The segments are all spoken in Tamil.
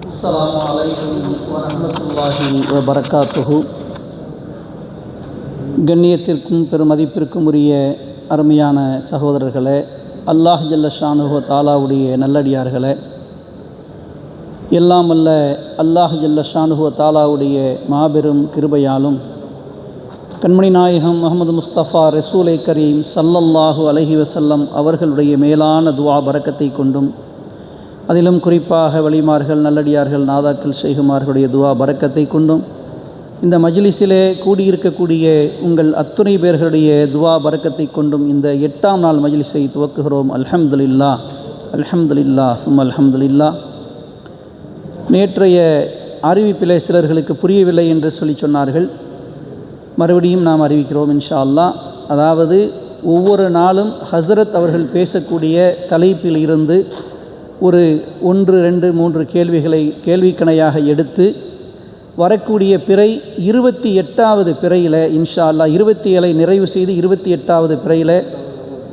அஸ்ஸலாமு அலைக்கும் வரஹ்மத்துல்லாஹி வபரகாத்துஹு. கண்ணியத்திற்கும் பெருமதிப்பிற்கும் உரிய அருமையான சகோதரர்களே, அல்லாஹ் ஜல்ல ஷானுஹு தாலாவுடைய நல்லடியார்களே, எல்லாம் அல்ல அல்லாஹ் ஜல்ல ஷானுஹு தாலாவுடைய மாபெரும் கிருபையாலும் கண்மணி நாயகம் முஹம்மது முஸ்தஃபா ரசூலை கரீம் ஸல்லல்லாஹு அலைஹி வஸல்லம் அவர்களுடைய மேலான துஆ பரக்கத்தை கொண்டும், அதிலும் குறிப்பாக வலிமார்கள், நல்லடியார்கள், நாதாக்கள், ஷைகுமார்களுடைய துஆ பரக்கத்தை கொண்டும், இந்த மஜ்லிஸிலே கூடியிருக்கக்கூடிய உங்கள் அத்துணை பேர்களுடைய துஆ பரக்கத்தை கொண்டும் இந்த 8ஆம் நாள் மஜ்லிஸை துவக்குகிறோம். அல்ஹம்துலில்லாஹ், அல்ஹம்துலில்லாஹ், சும்ம அல்ஹம்துலில்லாஹ். நேற்றைய அறிவிப்பிலே சிலர்களுக்கு புரியவில்லை என்று சொன்னார்கள். மறுபடியும் நாம் அறிவிக்கிறோம் இன்ஷா அல்லாஹ். அதாவது ஒவ்வொரு நாளும் ஹஸ்ரத் அவர்கள் பேசக்கூடிய தலைப்பில் இருந்து ஒரு 1, 2, 3 கேள்விகளை கேள்விக்கணையாக எடுத்து வரக்கூடிய பிறை 28வது பிறையில் இன்ஷா அல்லாஹ் 27ஐ நிறைவு செய்து 28வது பிறையில்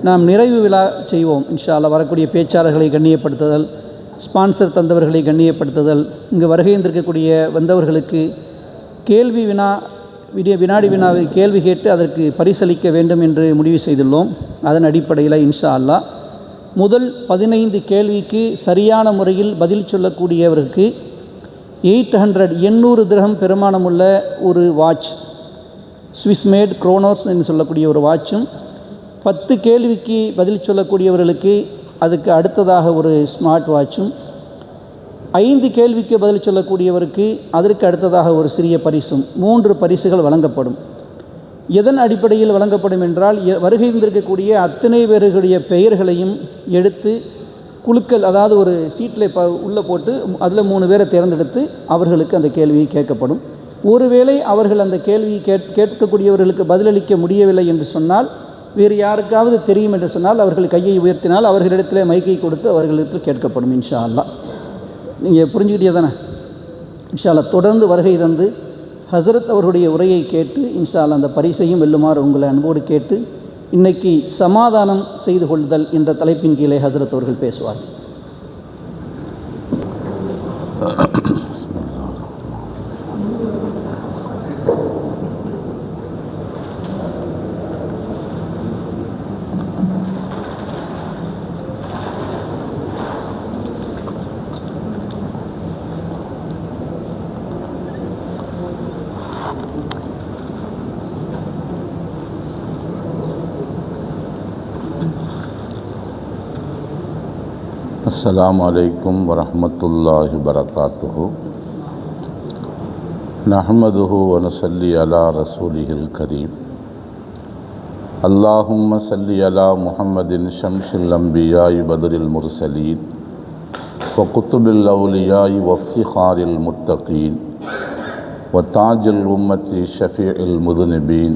நாம் நிறைவு விழா செய்வோம் இன்ஷா அல்லாஹ். வரக்கூடிய பேச்சாளர்களை கண்ணியப்படுத்துதல், ஸ்பான்சர் தந்தவர்களை கண்ணியப்படுத்துதல், இங்கு வருகைந்திருக்கக்கூடிய வந்தவர்களுக்கு கேள்வி வினாடி வினாவை கேள்வி கேட்டு அதற்கு பரிசளிக்க வேண்டும் என்று முடிவு செய்துள்ளோம். அதன் அடிப்படையில் இன்ஷா அல்லாஹ் முதல் 15 கேள்விக்கு சரியான முறையில் பதில் சொல்லக்கூடியவருக்கு 800 திரகம் பெருமானமுள்ள ஒரு வாட்ச், ஸ்விஸ் மேட் குரோனோஸ் என்று சொல்லக்கூடிய ஒரு வாட்சும், 10 கேள்விக்கு பதில் சொல்லக்கூடியவர்களுக்கு அதுக்கு அடுத்ததாக ஒரு ஸ்மார்ட் வாட்சும், 5 கேள்விக்கு பதில் சொல்லக்கூடியவருக்கு அதற்கு அடுத்ததாக ஒரு சிறிய பரிசும், 3 பரிசுகள் வழங்கப்படும். எதன் அடிப்படையில் வழங்கப்படும் என்றால், வருகை இருந்திருக்கக்கூடிய அத்தனை பேர்களுடைய பெயர்களையும் எடுத்து குழுக்கள், அதாவது ஒரு சீட்டில் உள்ளே போட்டு அதில் 3 பேரை தேர்ந்தெடுத்து அவர்களுக்கு அந்த கேள்வியை கேட்கப்படும். ஒருவேளை அவர்கள் அந்த கேள்வியை கேட்கக்கூடியவர்களுக்கு பதிலளிக்க முடியவில்லை என்று சொன்னால், வேறு யாருக்காவது தெரியும் என்று சொன்னால் அவர்கள் கையை உயர்த்தினால் அவர்களிடத்தில் மைக்கை கொடுத்து அவர்களிடத்தில் கேட்கப்படும் இன்ஷா அல்லாஹ். நீங்கள் புரிஞ்சுக்கிட்டே தானே? இன்ஷா அல்லாஹ் தொடர்ந்து வருகை தந்து ஹஸ்ரத் அவருடைய உரையை கேட்டு இன்ஷா அல்லாஹ் அந்த பரிசையும் வெல்லுமாறு உங்களை அன்போடு கேட்டு, இன்றைக்கி சமாதானம் செய்து கொள்ளுதல் என்ற தலைப்பின் கீழே ஹஸ்ரத் அவர்கள் பேசுவார். अस्सलामु अलैकुम वरहमतुल्लाहि वबरकातुहु. नहमदुहु व नसल्ली अला रसूलिहिल करीम. अल्लाहुम्मा सल्ली अला मुहम्मदिन शम्सिल अंबिया'i बदरिल मुरसलीन व कुतुबिल औलिया'i व इफ्तिखारिल मुत्तकीन व ताजिल उम्मति शफीइल मुज़निबीन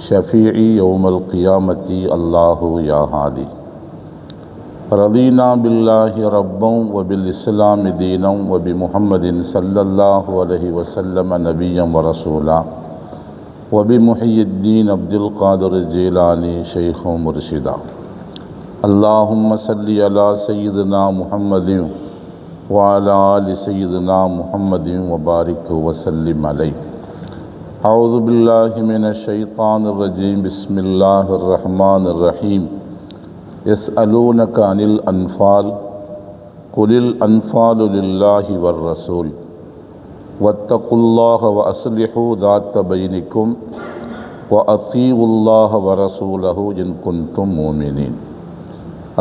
शफी'i यौमल क़ियामति अल्लाहु या हादी. रदीना बिल्लाहि रब्बन व बिल इस्लाम दीनन व बि मुहम्मदिन सल्लल्लाहु अलैहि वसल्लम नबिय्यन व रसूला व बि मुहिय्यिद्दीन अब्दुल क़ादिर जीलानी शेख़ मुर्शिदा. अल्लाहुम्मा सल्लि अला सय्यिदिना मुहम्मदिन व अला आलि सय्यिदिना मुहम्मदिन व बारिक व सल्लिम अलैहि. अऊज़ु बिल्लाहि मिनश शैतानिर रजीम. बिस्मिल्लाहिर रहमानिर रहीम. यसअलूनक अनिल अनफ़ाल कुलिल अनफ़ालु लिल्लाहि वर रसूल वत्तक़ुल्लाह व अस्लिहू ज़ात बैनिकुम व अतीउल्लाह व रसूलहू इन कुन्तुम मुमिनीन.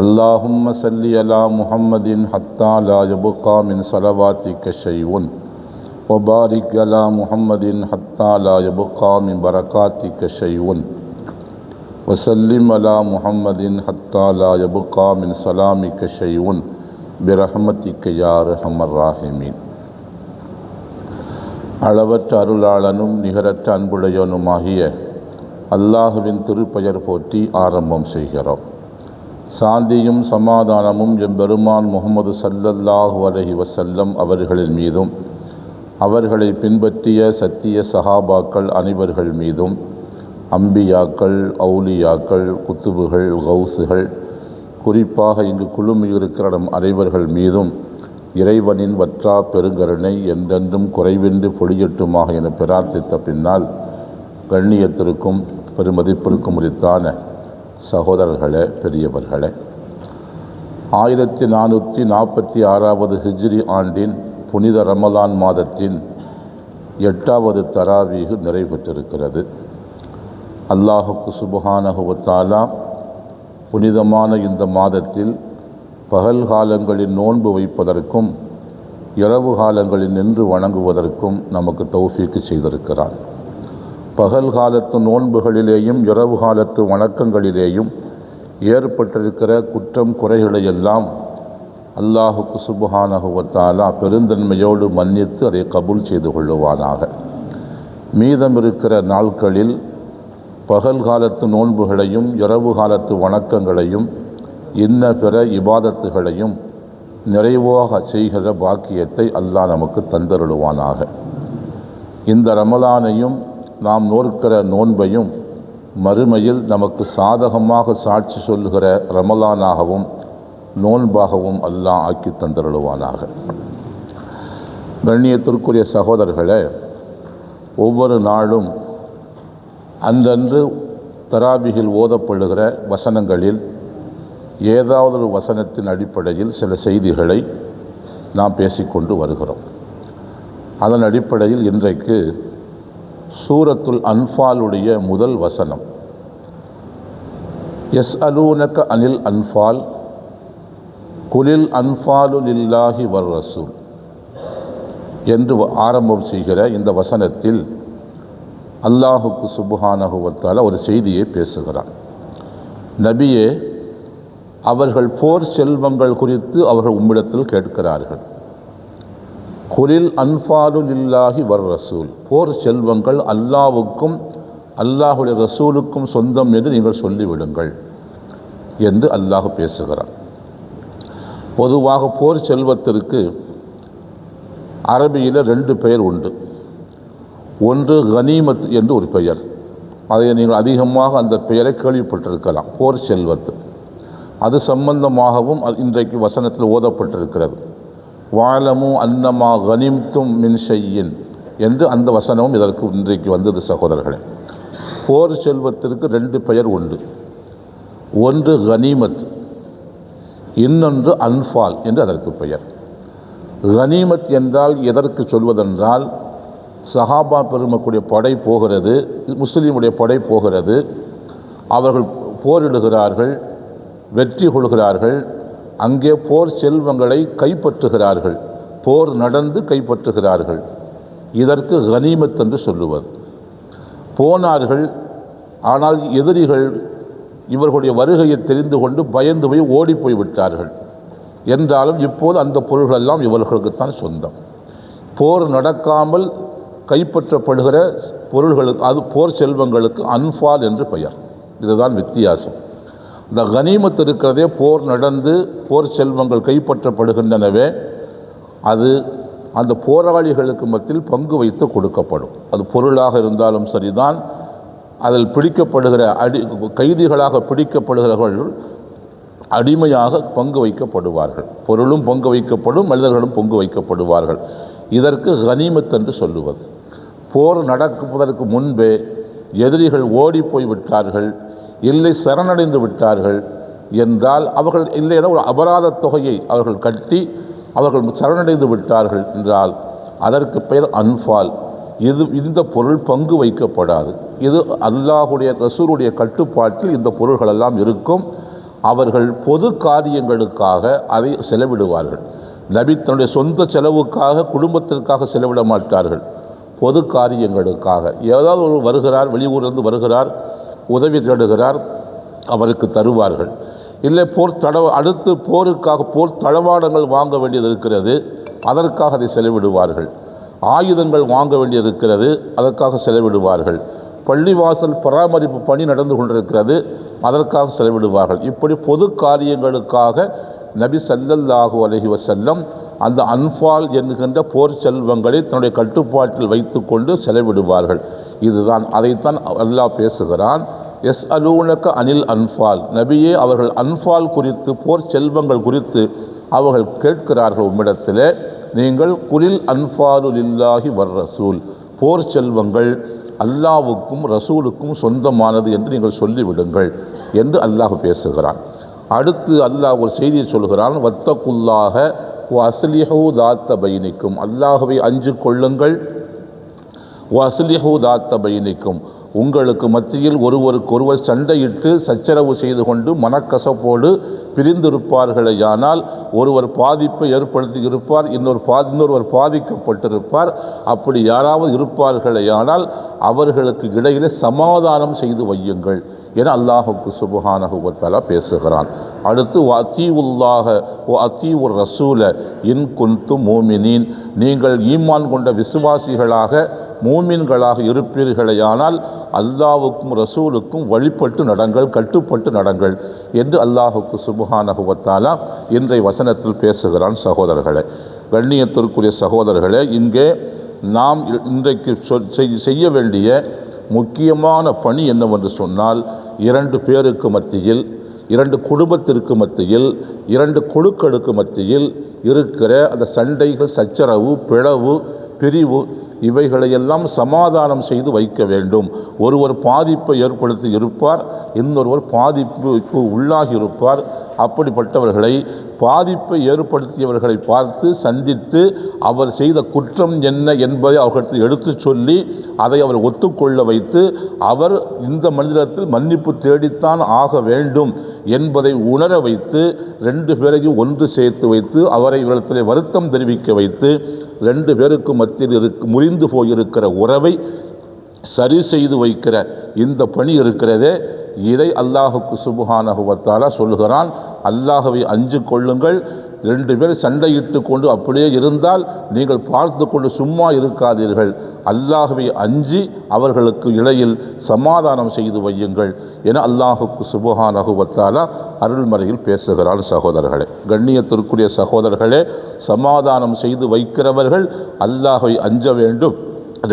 अल्लाहुम्मा सल्लि अला मुहम्मदिन हत्ता ला यबक़ा मिन सलवातिक शैउन व बारिक अला मुहम्मदिन हत्ता ला यबक़ा मिन बरकातिक शैउन वसल्लिम अला मुहम्मदिन हत्ता ला यबक़ा मिन सलामिक शैउन बिरहमतिक या अर्हमर राहिमीन. அளவற்ற அருளாளனும் நிகரற்ற அன்புடையவனுமாகிய அல்லாஹுவின் திருப்பெயர் போற்றி ஆரம்பம் செய்கிறோம். சாந்தியும் சமாதானமும் எம்பெருமான் முஹம்மது ஸல்லல்லாஹு அலைஹி வஸல்லம் அவர்களின் மீதும் அவர்களை பின்பற்றிய சத்திய சஹாபாக்கள் அனைவர்கள் மீதும், அம்பியாக்கள், அவுலியாக்கள், குத்துபுகள், கௌசுகள், குறிப்பாக இங்கு குழுமியிருக்கிற நம் அனைவர்கள் மீதும் இறைவனின் வற்றா பெருங்கருணை என்றென்றும் குறைவின்றி பொழியட்டுமாக என பிரார்த்தித்த பின்னால், கண்ணியத்திற்கும் பெருமதிப்பிற்கும் உரித்தான சகோதரர்களே, பெரியவர்களே, 1446 ஹிஜ்ரி ஆண்டின் புனித ரமலான் மாதத்தின் 8வது தராவீஹ் நிறைவேற்றிருக்கிறது. அல்லாஹுக்கு சுப்ஹானஹு வ தஆலா புனிதமான இந்த மாதத்தில் பகல் காலங்களில் நோன்பு வைப்பதற்கும் இரவு காலங்களில் நின்று வணங்குவதற்கும் நமக்கு தௌஃபீக்கு செய்திருக்கிறான். பகல் காலத்து நோன்புகளிலேயும் இரவு காலத்து வணக்கங்களிலேயும் ஏற்பட்டிருக்கிற குற்றம் குறைகளையெல்லாம் அல்லாஹுக்கு சுப்ஹானஹு வ தஆலா பெருந்தன்மையோடு மன்னித்து அதை கபூல் செய்து கொள்ளுவானாக. மீதம் இருக்கிற நாட்களில் பகல் காலத்து நோன்புகளையும் இரவு காலத்து வணக்கங்களையும் இன்ன பிற இபாதத்துகளையும் நிறைவாக செய்கிற பாக்கியத்தை அல்லாஹ் நமக்கு தந்தருளுவானாக. இந்த ரமலானையும் நாம் நோக்கிற நோன்பையும் மறுமையில் நமக்கு சாதகமாக சாட்சி சொல்லுகிற ரமலானாகவும் நோன்பாகவும் அல்லாஹ் ஆக்கி தந்தருளுவானாக. கண்ணியத்திற்குரிய சகோதரர்களே, ஒவ்வொரு நாளும் அன்றன்று தராபிகில் ஓதப்படுகிற வசனங்களில் ஏதாவது ஒரு வசனத்தின் அடிப்படையில் சில செய்திகளை நாம் பேசிக்கொண்டு வருகிறோம். அதன் அடிப்படையில் இன்றைக்கு சூரத்துல் அன்ஃபாலுடைய முதல் வசனம், யஸ்அலூனக அனில் அன்ஃபால் குலில் அன்ஃபாலு லில்லாஹி வர் ரசூல் என்று ஆரம்பம் செய்கிற இந்த வசனத்தில் அல்லாஹுக்கு சுப்ஹானஹு வ தஆலா ஒரு செய்தியை பேசுகிறான். நபியே, அவர்கள் போர் செல்வங்கள் குறித்து அவர்கள் உம்மிடத்தில் கேட்கிறார்கள். குலில் அன்ஃபாலு லில்லாஹி வர் ரசூல், போர் செல்வங்கள் அல்லாஹ்வுக்கும் அல்லாஹுடைய ரசூலுக்கும் சொந்தம் என்று நீங்கள் சொல்லிவிடுங்கள் என்று அல்லாஹ் பேசுகிறான். பொதுவாக போர் செல்வத்திற்கு அரபியில் 2 பெயர் உண்டு. ஒன்று கனீமத் என்று ஒரு பெயர், அதை நீங்கள் அதிகமாக அந்த பெயரை கேள்விப்பட்டிருக்கலாம். போர் செல்வத்து அது சம்பந்தமாகவும் இன்றைக்கு வசனத்தில் ஓதப்பட்டிருக்கிறது. வாலமு அன்னமா கனிம்தும் மின் ஷையின் என்று அந்த வசனமும் இதற்கு இன்றைக்கு வந்தது. சகோதரர்களே, போர் செல்வத்திற்கு 2 பெயர் உண்டு. ஒன்று கனீமத், இன்னொன்று அன்ஃபால் என்று அதற்கு பெயர். கனீமத் என்றால் எதற்கு சொல்வதென்றால், சஹாபா பெருமக்குடைய படை போகிறது, முஸ்லீமுடைய படை போகிறது, அவர்கள் போரிடுகிறார்கள், வெற்றி கொள்கிறார்கள், அங்கே போர் செல்வங்களை கைப்பற்றுகிறார்கள், போர் நடந்து கைப்பற்றுகிறார்கள். இதற்கு கனீமத் என்று சொல்லுவது. போனார்கள், ஆனால் எதிரிகள் இவர்களுடைய வருகையை தெரிந்து கொண்டு பயந்து போய் ஓடி போய் விட்டார்கள். என்றாலும் இப்போது அந்த பொருள்களெல்லாம் இவர்களுக்குத்தான் சொந்தம். போர் நடக்காமல் கைப்பற்றப்படுகிற பொருள்களுக்கு, அது போர் செல்வங்களுக்கு அன்ஃபால் என்று பெயர். இதுதான் வித்தியாசம். இந்த கனீமத் இருக்கிறதே, போர் நடந்து போர் செல்வங்கள் கைப்பற்றப்படுகின்றனவே, அது அந்த போராளிகளுக்கு மத்தியில் பங்கு வைத்து கொடுக்கப்படும். அது பொருளாக இருந்தாலும் சரிதான், அதில் பிடிக்கப்படுகிற கைதிகளாக பிடிக்கப்படுகிறவர்கள் அடிமையாக பங்கு வைக்கப்படுவார்கள். பொருளும் பங்கு வைக்கப்படும், மனிதர்களும் பங்கு வைக்கப்படுவார்கள். இதற்கு கனீமத் என்று சொல்லுவது. போர் நடப்பதற்கு முன்பே எதிரிகள் ஓடி போய் விட்டார்கள், இல்லை சரணடைந்து விட்டார்கள் என்றால், அவர்கள் இல்லைன்னா ஒரு அபராத தொகையை அவர்கள் கட்டி அவர்கள் சரணடைந்து விட்டார்கள் என்றால் அதற்கு பெயர் அன்ஃபால். இந்த பொருள் பங்கு வைக்கப்படாது. இது அல்லாஹுடைய ரசூலுடைய கட்டுப்பாட்டில் இந்த பொருள்களெல்லாம் இருக்கும். அவர்கள் பொது காரியங்களுக்காக அதை செலவிடுவார்கள். நபி தன்னுடைய சொந்த செலவுக்காக, குடும்பத்திற்காக செலவிட மாட்டார்கள். பொது காரியங்களுக்காக ஏதாவது ஒரு வருகிறார், வெளியூரிலிருந்து வருகிறார், உதவி தேடுகிறார், அவருக்கு தருவார்கள். இல்லை அடுத்து போருக்காக போர் தளவாடங்கள் வாங்க வேண்டியது இருக்கிறது, அதற்காக அதை செலவிடுவார்கள். ஆயுதங்கள் வாங்க வேண்டியது இருக்கிறது, அதற்காக செலவிடுவார்கள். பள்ளிவாசல் பராமரிப்பு பணி நடந்து கொண்டிருக்கிறது, அதற்காக செலவிடுவார்கள். இப்படி பொது காரியங்களுக்காக நபி ஸல்லல்லாஹு அலைஹி வஸல்லம் அந்த அன்ஃபால் என்கின்ற போர் செல்வங்களை தன்னுடைய கட்டுப்பாட்டில் வைத்து கொண்டு செலவிடுவார்கள். இதுதான், அதைத்தான் அல்லாஹ் பேசுகிறான். யஸ்அலூனக அனில் அன்ஃபால், நபியே அவர்கள் அன்ஃபால் குறித்து, போர் செல்வங்கள் குறித்து அவர்கள் கேட்கிறார்கள் உம்மிடத்திலே. நீங்கள் குலில் அன்ஃபாலு லில்லாஹி வர் ரசூல், போர் செல்வங்கள் அல்லாவுக்கும் ரசூலுக்கும் சொந்தமானது என்று நீங்கள் சொல்லிவிடுங்கள் என்று அல்லாஹ் பேசுகிறான். அடுத்து அல்லாஹ் ஒரு செய்தியை சொல்கிறான், வத்தகுல்லாஹ வ அஸ்லிஹூ தாத்த பைனிக்கும், அல்லாஹ்வை அஞ்சு கொள்ளுங்கள், வ அஸ்லிஹூ தாத்த பைனிக்கும், உங்களுக்கு மத்தியில் ஒருவருக்கொருவர் சண்டையிட்டு சச்சரவு செய்து கொண்டு மனக்கசப்போடு பிரிந்திருப்பார்களேயானால், ஒருவர் பாதிப்பை ஏற்படுத்தி இருப்பார், இன்னொருவர் பாதிக்கப்பட்டிருப்பார், அப்படி யாராவது இருப்பார்களேயானால் அவர்களுக்கு இடையிலே சமாதானம் செய்து வையுங்கள் என அல்லாஹுக்கு சுப்ஹானஹு வ தஆலா பேசுகிறான். அடுத்து வஅத்தீஉல்லாஹ வ அத்தீஉர் ரசூல இன் குன்தும் மூமினீன், நீங்கள் ஈமான் கொண்ட விசுவாசிகளாக மூமின்களாக இருப்பீர்களேயானால் அல்லாஹ்வுக்கும் ரசூலுக்கும் வழிபட்டு நடங்கள், கட்டுப்பட்டு நடங்கள் என்று அல்லாஹுக்கு சுப்ஹானஹு வ தஆலா இன்றைய வசனத்தில் பேசுகிறான். சகோதரர்களே, கண்ணியத்திற்குரிய சகோதரர்களே, இங்கே நாம் இன்றைக்கு செய்ய வேண்டிய முக்கியமான பணி என்னவென்று சொன்னால், இரண்டு பேருக்கு மத்தியில், இரண்டு குடும்பத்திற்கு மத்தியில், இரண்டு குழுக்களுக்கு மத்தியில் இருக்கிற அந்த சண்டைகள், சச்சரவு, பிளவு, பிரிவு இவைகளையெல்லாம் சமாதானம் செய்து வைக்க வேண்டும். ஒருவர் பாதிப்பை ஏற்படுத்தி இருப்பார், இன்னொருவர் பாதிப்புக்கு உள்ளாகி இருப்பார். அப்படிப்பட்டவர்களை, பாதிப்பை ஏற்படுத்தியவர்களை பார்த்து சந்தித்து அவர் செய்த குற்றம் என்ன என்பதை அவர்களுக்கு எடுத்து சொல்லி அதை அவர் ஒத்துக்கொள்ள வைத்து, அவர் இந்த மனிதத்தில் மன்னிப்பு தேடித்தான் ஆக வேண்டும் என்பதை உணர வைத்து, ரெண்டு பேரையும் ஒன்று சேர்த்து வைத்து அவரை இவரிடத்திலே வருத்தம் தெரிவிக்க வைத்து, ரெண்டு பேருக்கு மத்தியில் முறிந்து போயிருக்கிற உறவை சரி செய்து வைக்கிற இந்த பணி இருக்கிறதே, இதை அல்லாஹுக்கு சுப்ஹானஹு வ தஆலா சொல்லுகிறான். அல்லாஹ்வை அஞ்சு கொள்ளுங்கள். ரெண்டு பேர் சண்டையிட்டு கொண்டு அப்படியே இருந்தால் நீங்கள் பார்த்து கொண்டு சும்மா இருக்காதீர்கள். அல்லாஹ்வை அஞ்சி அவர்களுக்கு இடையில் சமாதானம் செய்து வையுங்கள் என அல்லாஹுக்கு சுப்ஹானஹு வ தஆலா அருள்மறையில் பேசுகிறான். சகோதரர்களே, கண்ணியத்திற்குரிய சகோதரர்களே, சமாதானம் செய்து வைக்கிறவர்கள் அல்லாஹ்வை அஞ்ச வேண்டும்.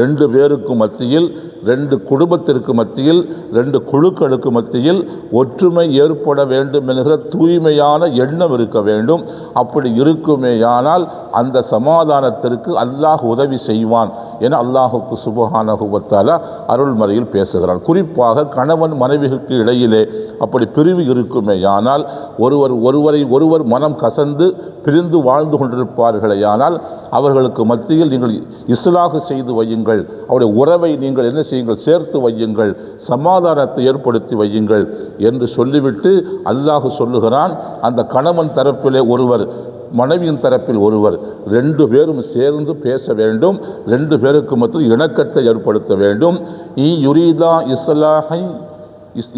ரெண்டு பேருக்கு மத்தியில், ரெண்டு குடும்பத்திற்கு மத்தியில், ரெண்டு குழுக்களுக்கு மத்தியில் ஒற்றுமை ஏற்பட வேண்டும் என்கிற தூய்மையான எண்ணம் இருக்க வேண்டும். அப்படி இருக்குமேயானால் அந்த சமாதானத்திற்கு அல்லாஹ் உதவி செய்வான் என அல்லாஹுக்கு சுப்ஹானஹு வ தஆலா அருள்மறையில் பேசுகிறான். குறிப்பாக கணவன் மனைவிக்கு இடையிலே அப்படி பிரிவு இருக்குமேயானால், ஒருவர் மனம் கசந்து பிரிந்து வாழ்ந்து கொண்டிருப்பார்களேயானால் அவர்களுக்கு மத்தியில் நீங்கள் இஸ்லாஹ் செய்து வையுங்கள், அவருடைய உறவை நீங்கள் என்ன செய்யுங்கள், சேர்த்து வையுங்கள், சமாதானத்தை ஏற்படுத்தி வையுங்கள் என்று சொல்லிவிட்டு அல்லாஹ் சொல்லுகிறான், அந்த கணவன் தரப்பிலே ஒருவர், மனைவியின் தரப்பில் ஒருவர், ரெண்டு பேரும் சேர்ந்து பேச வேண்டும், ரெண்டு பேருக்கு மத்தியில் இணக்கத்தை ஏற்படுத்த வேண்டும். யுரீதா